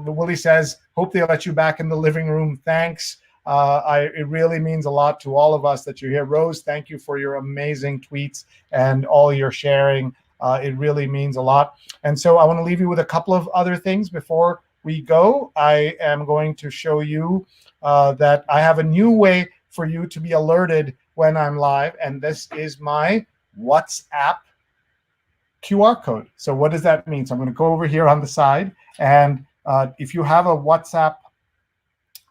Willie says, hope they let you back in the living room. Thanks. It really means a lot to all of us that you're here. Rose, thank you for your amazing tweets and all your sharing. It really means a lot. And so I want to leave you with a couple of other things before we go. I am going to show you that I have a new way for you to be alerted when I'm live, and this is my WhatsApp QR code. So what does that mean? So I'm going to go over here on the side, and if you have a WhatsApp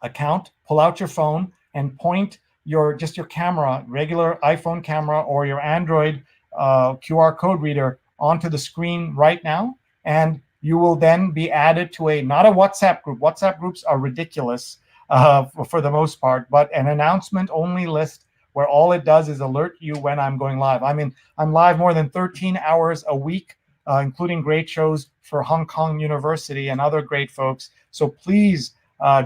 account, pull out your phone and point your camera, regular iPhone camera or your Android QR code reader onto the screen right now, and you will then be added to not a WhatsApp group. WhatsApp groups are ridiculous for the most part, but an announcement only list where all it does is alert you when I'm going live. I'm live more than 13 hours a week, including great shows for Hong Kong University and other great folks. So please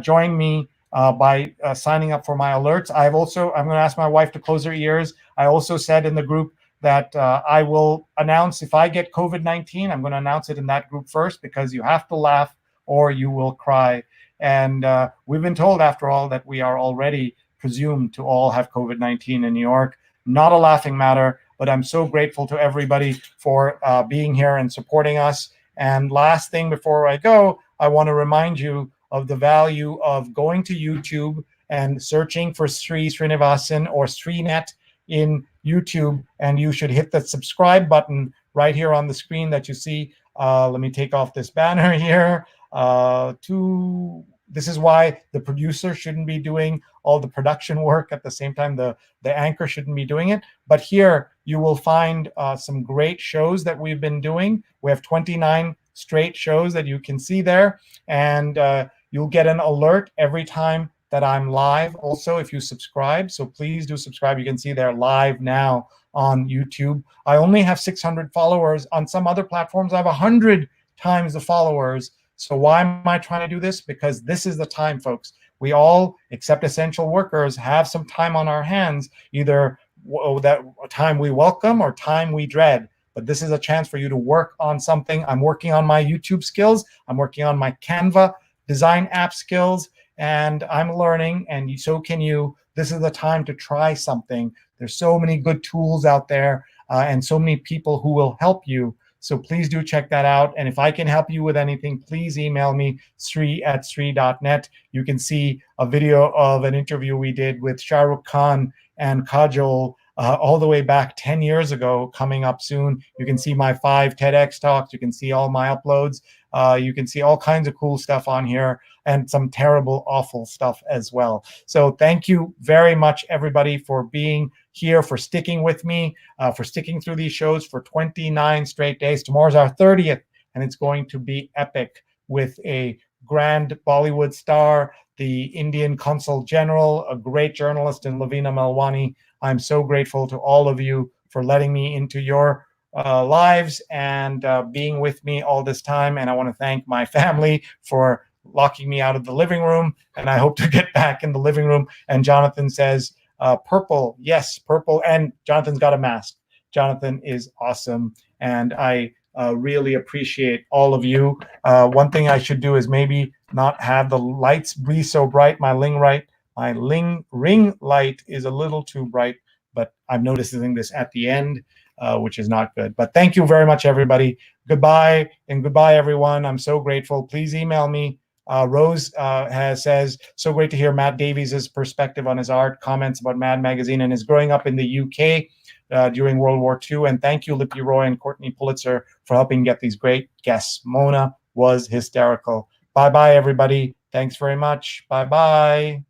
join me by signing up for my alerts. I'm going to ask my wife to close her ears. I also said in the group that I will announce if I get COVID-19, I'm going to announce it in that group first, because you have to laugh or you will cry. And we've been told, after all, that we are already presumed to all have COVID-19 in New York. Not a laughing matter, but I'm so grateful to everybody for being here and supporting us. And last thing before I go, I want to remind you of the value of going to YouTube and searching for Sree Sreenivasan or sreenet in YouTube, and you should hit the subscribe button right here on the screen that you see. Let me take off this banner here. This is why the producer shouldn't be doing all the production work at the same time. The anchor shouldn't be doing it. But here you will find some great shows that we've been doing. We have 29 straight shows that you can see there, and you'll get an alert every time that I'm live also if you subscribe. So please do subscribe. You can see they're live now on YouTube. I only have 600 followers. On some other platforms, I have 100 times the followers. So why am I trying to do this? Because this is the time, folks. We all, except essential workers, have some time on our hands, either that time we welcome or time we dread. But this is a chance for you to work on something. I'm working on my YouTube skills. I'm working on my Canva design app skills, and I'm learning, and so can you. This is the time to try something. There's so many good tools out there and so many people who will help you. So please do check that out. And if I can help you with anything, please email me, sree@sree.net. You can see a video of an interview we did with Shah Rukh Khan and Kajol all the way back 10 years ago, coming up soon. You can see my 5 TEDx talks. You can see all my uploads. You can see all kinds of cool stuff on here and some terrible, awful stuff as well. So thank you very much, everybody, for being here, for sticking with me, for sticking through these shows for 29 straight days. Tomorrow's our 30th, and it's going to be epic with a grand Bollywood star, the Indian Consul General, a great journalist in Lavina Melwani. I'm so grateful to all of you for letting me into your lives and being with me all this time. And I want to thank my family for locking me out of the living room. And I hope to get back in the living room. And Jonathan says, purple, yes, purple. And Jonathan's got a mask. Jonathan is awesome. And I really appreciate all of you. One thing I should do is maybe not have the lights be so bright. My ring light is a little too bright, but I'm noticing this at the end, which is not good. But thank you very much, everybody. Goodbye, and goodbye, everyone. I'm so grateful. Please email me. Rose says, so great to hear Matt Davies' perspective on his art, comments about Mad Magazine and his growing up in the UK during World War II. And thank you, Lippy Roy and Courtney Pulitzer, for helping get these great guests. Mona was hysterical. Bye-bye, everybody. Thanks very much. Bye-bye.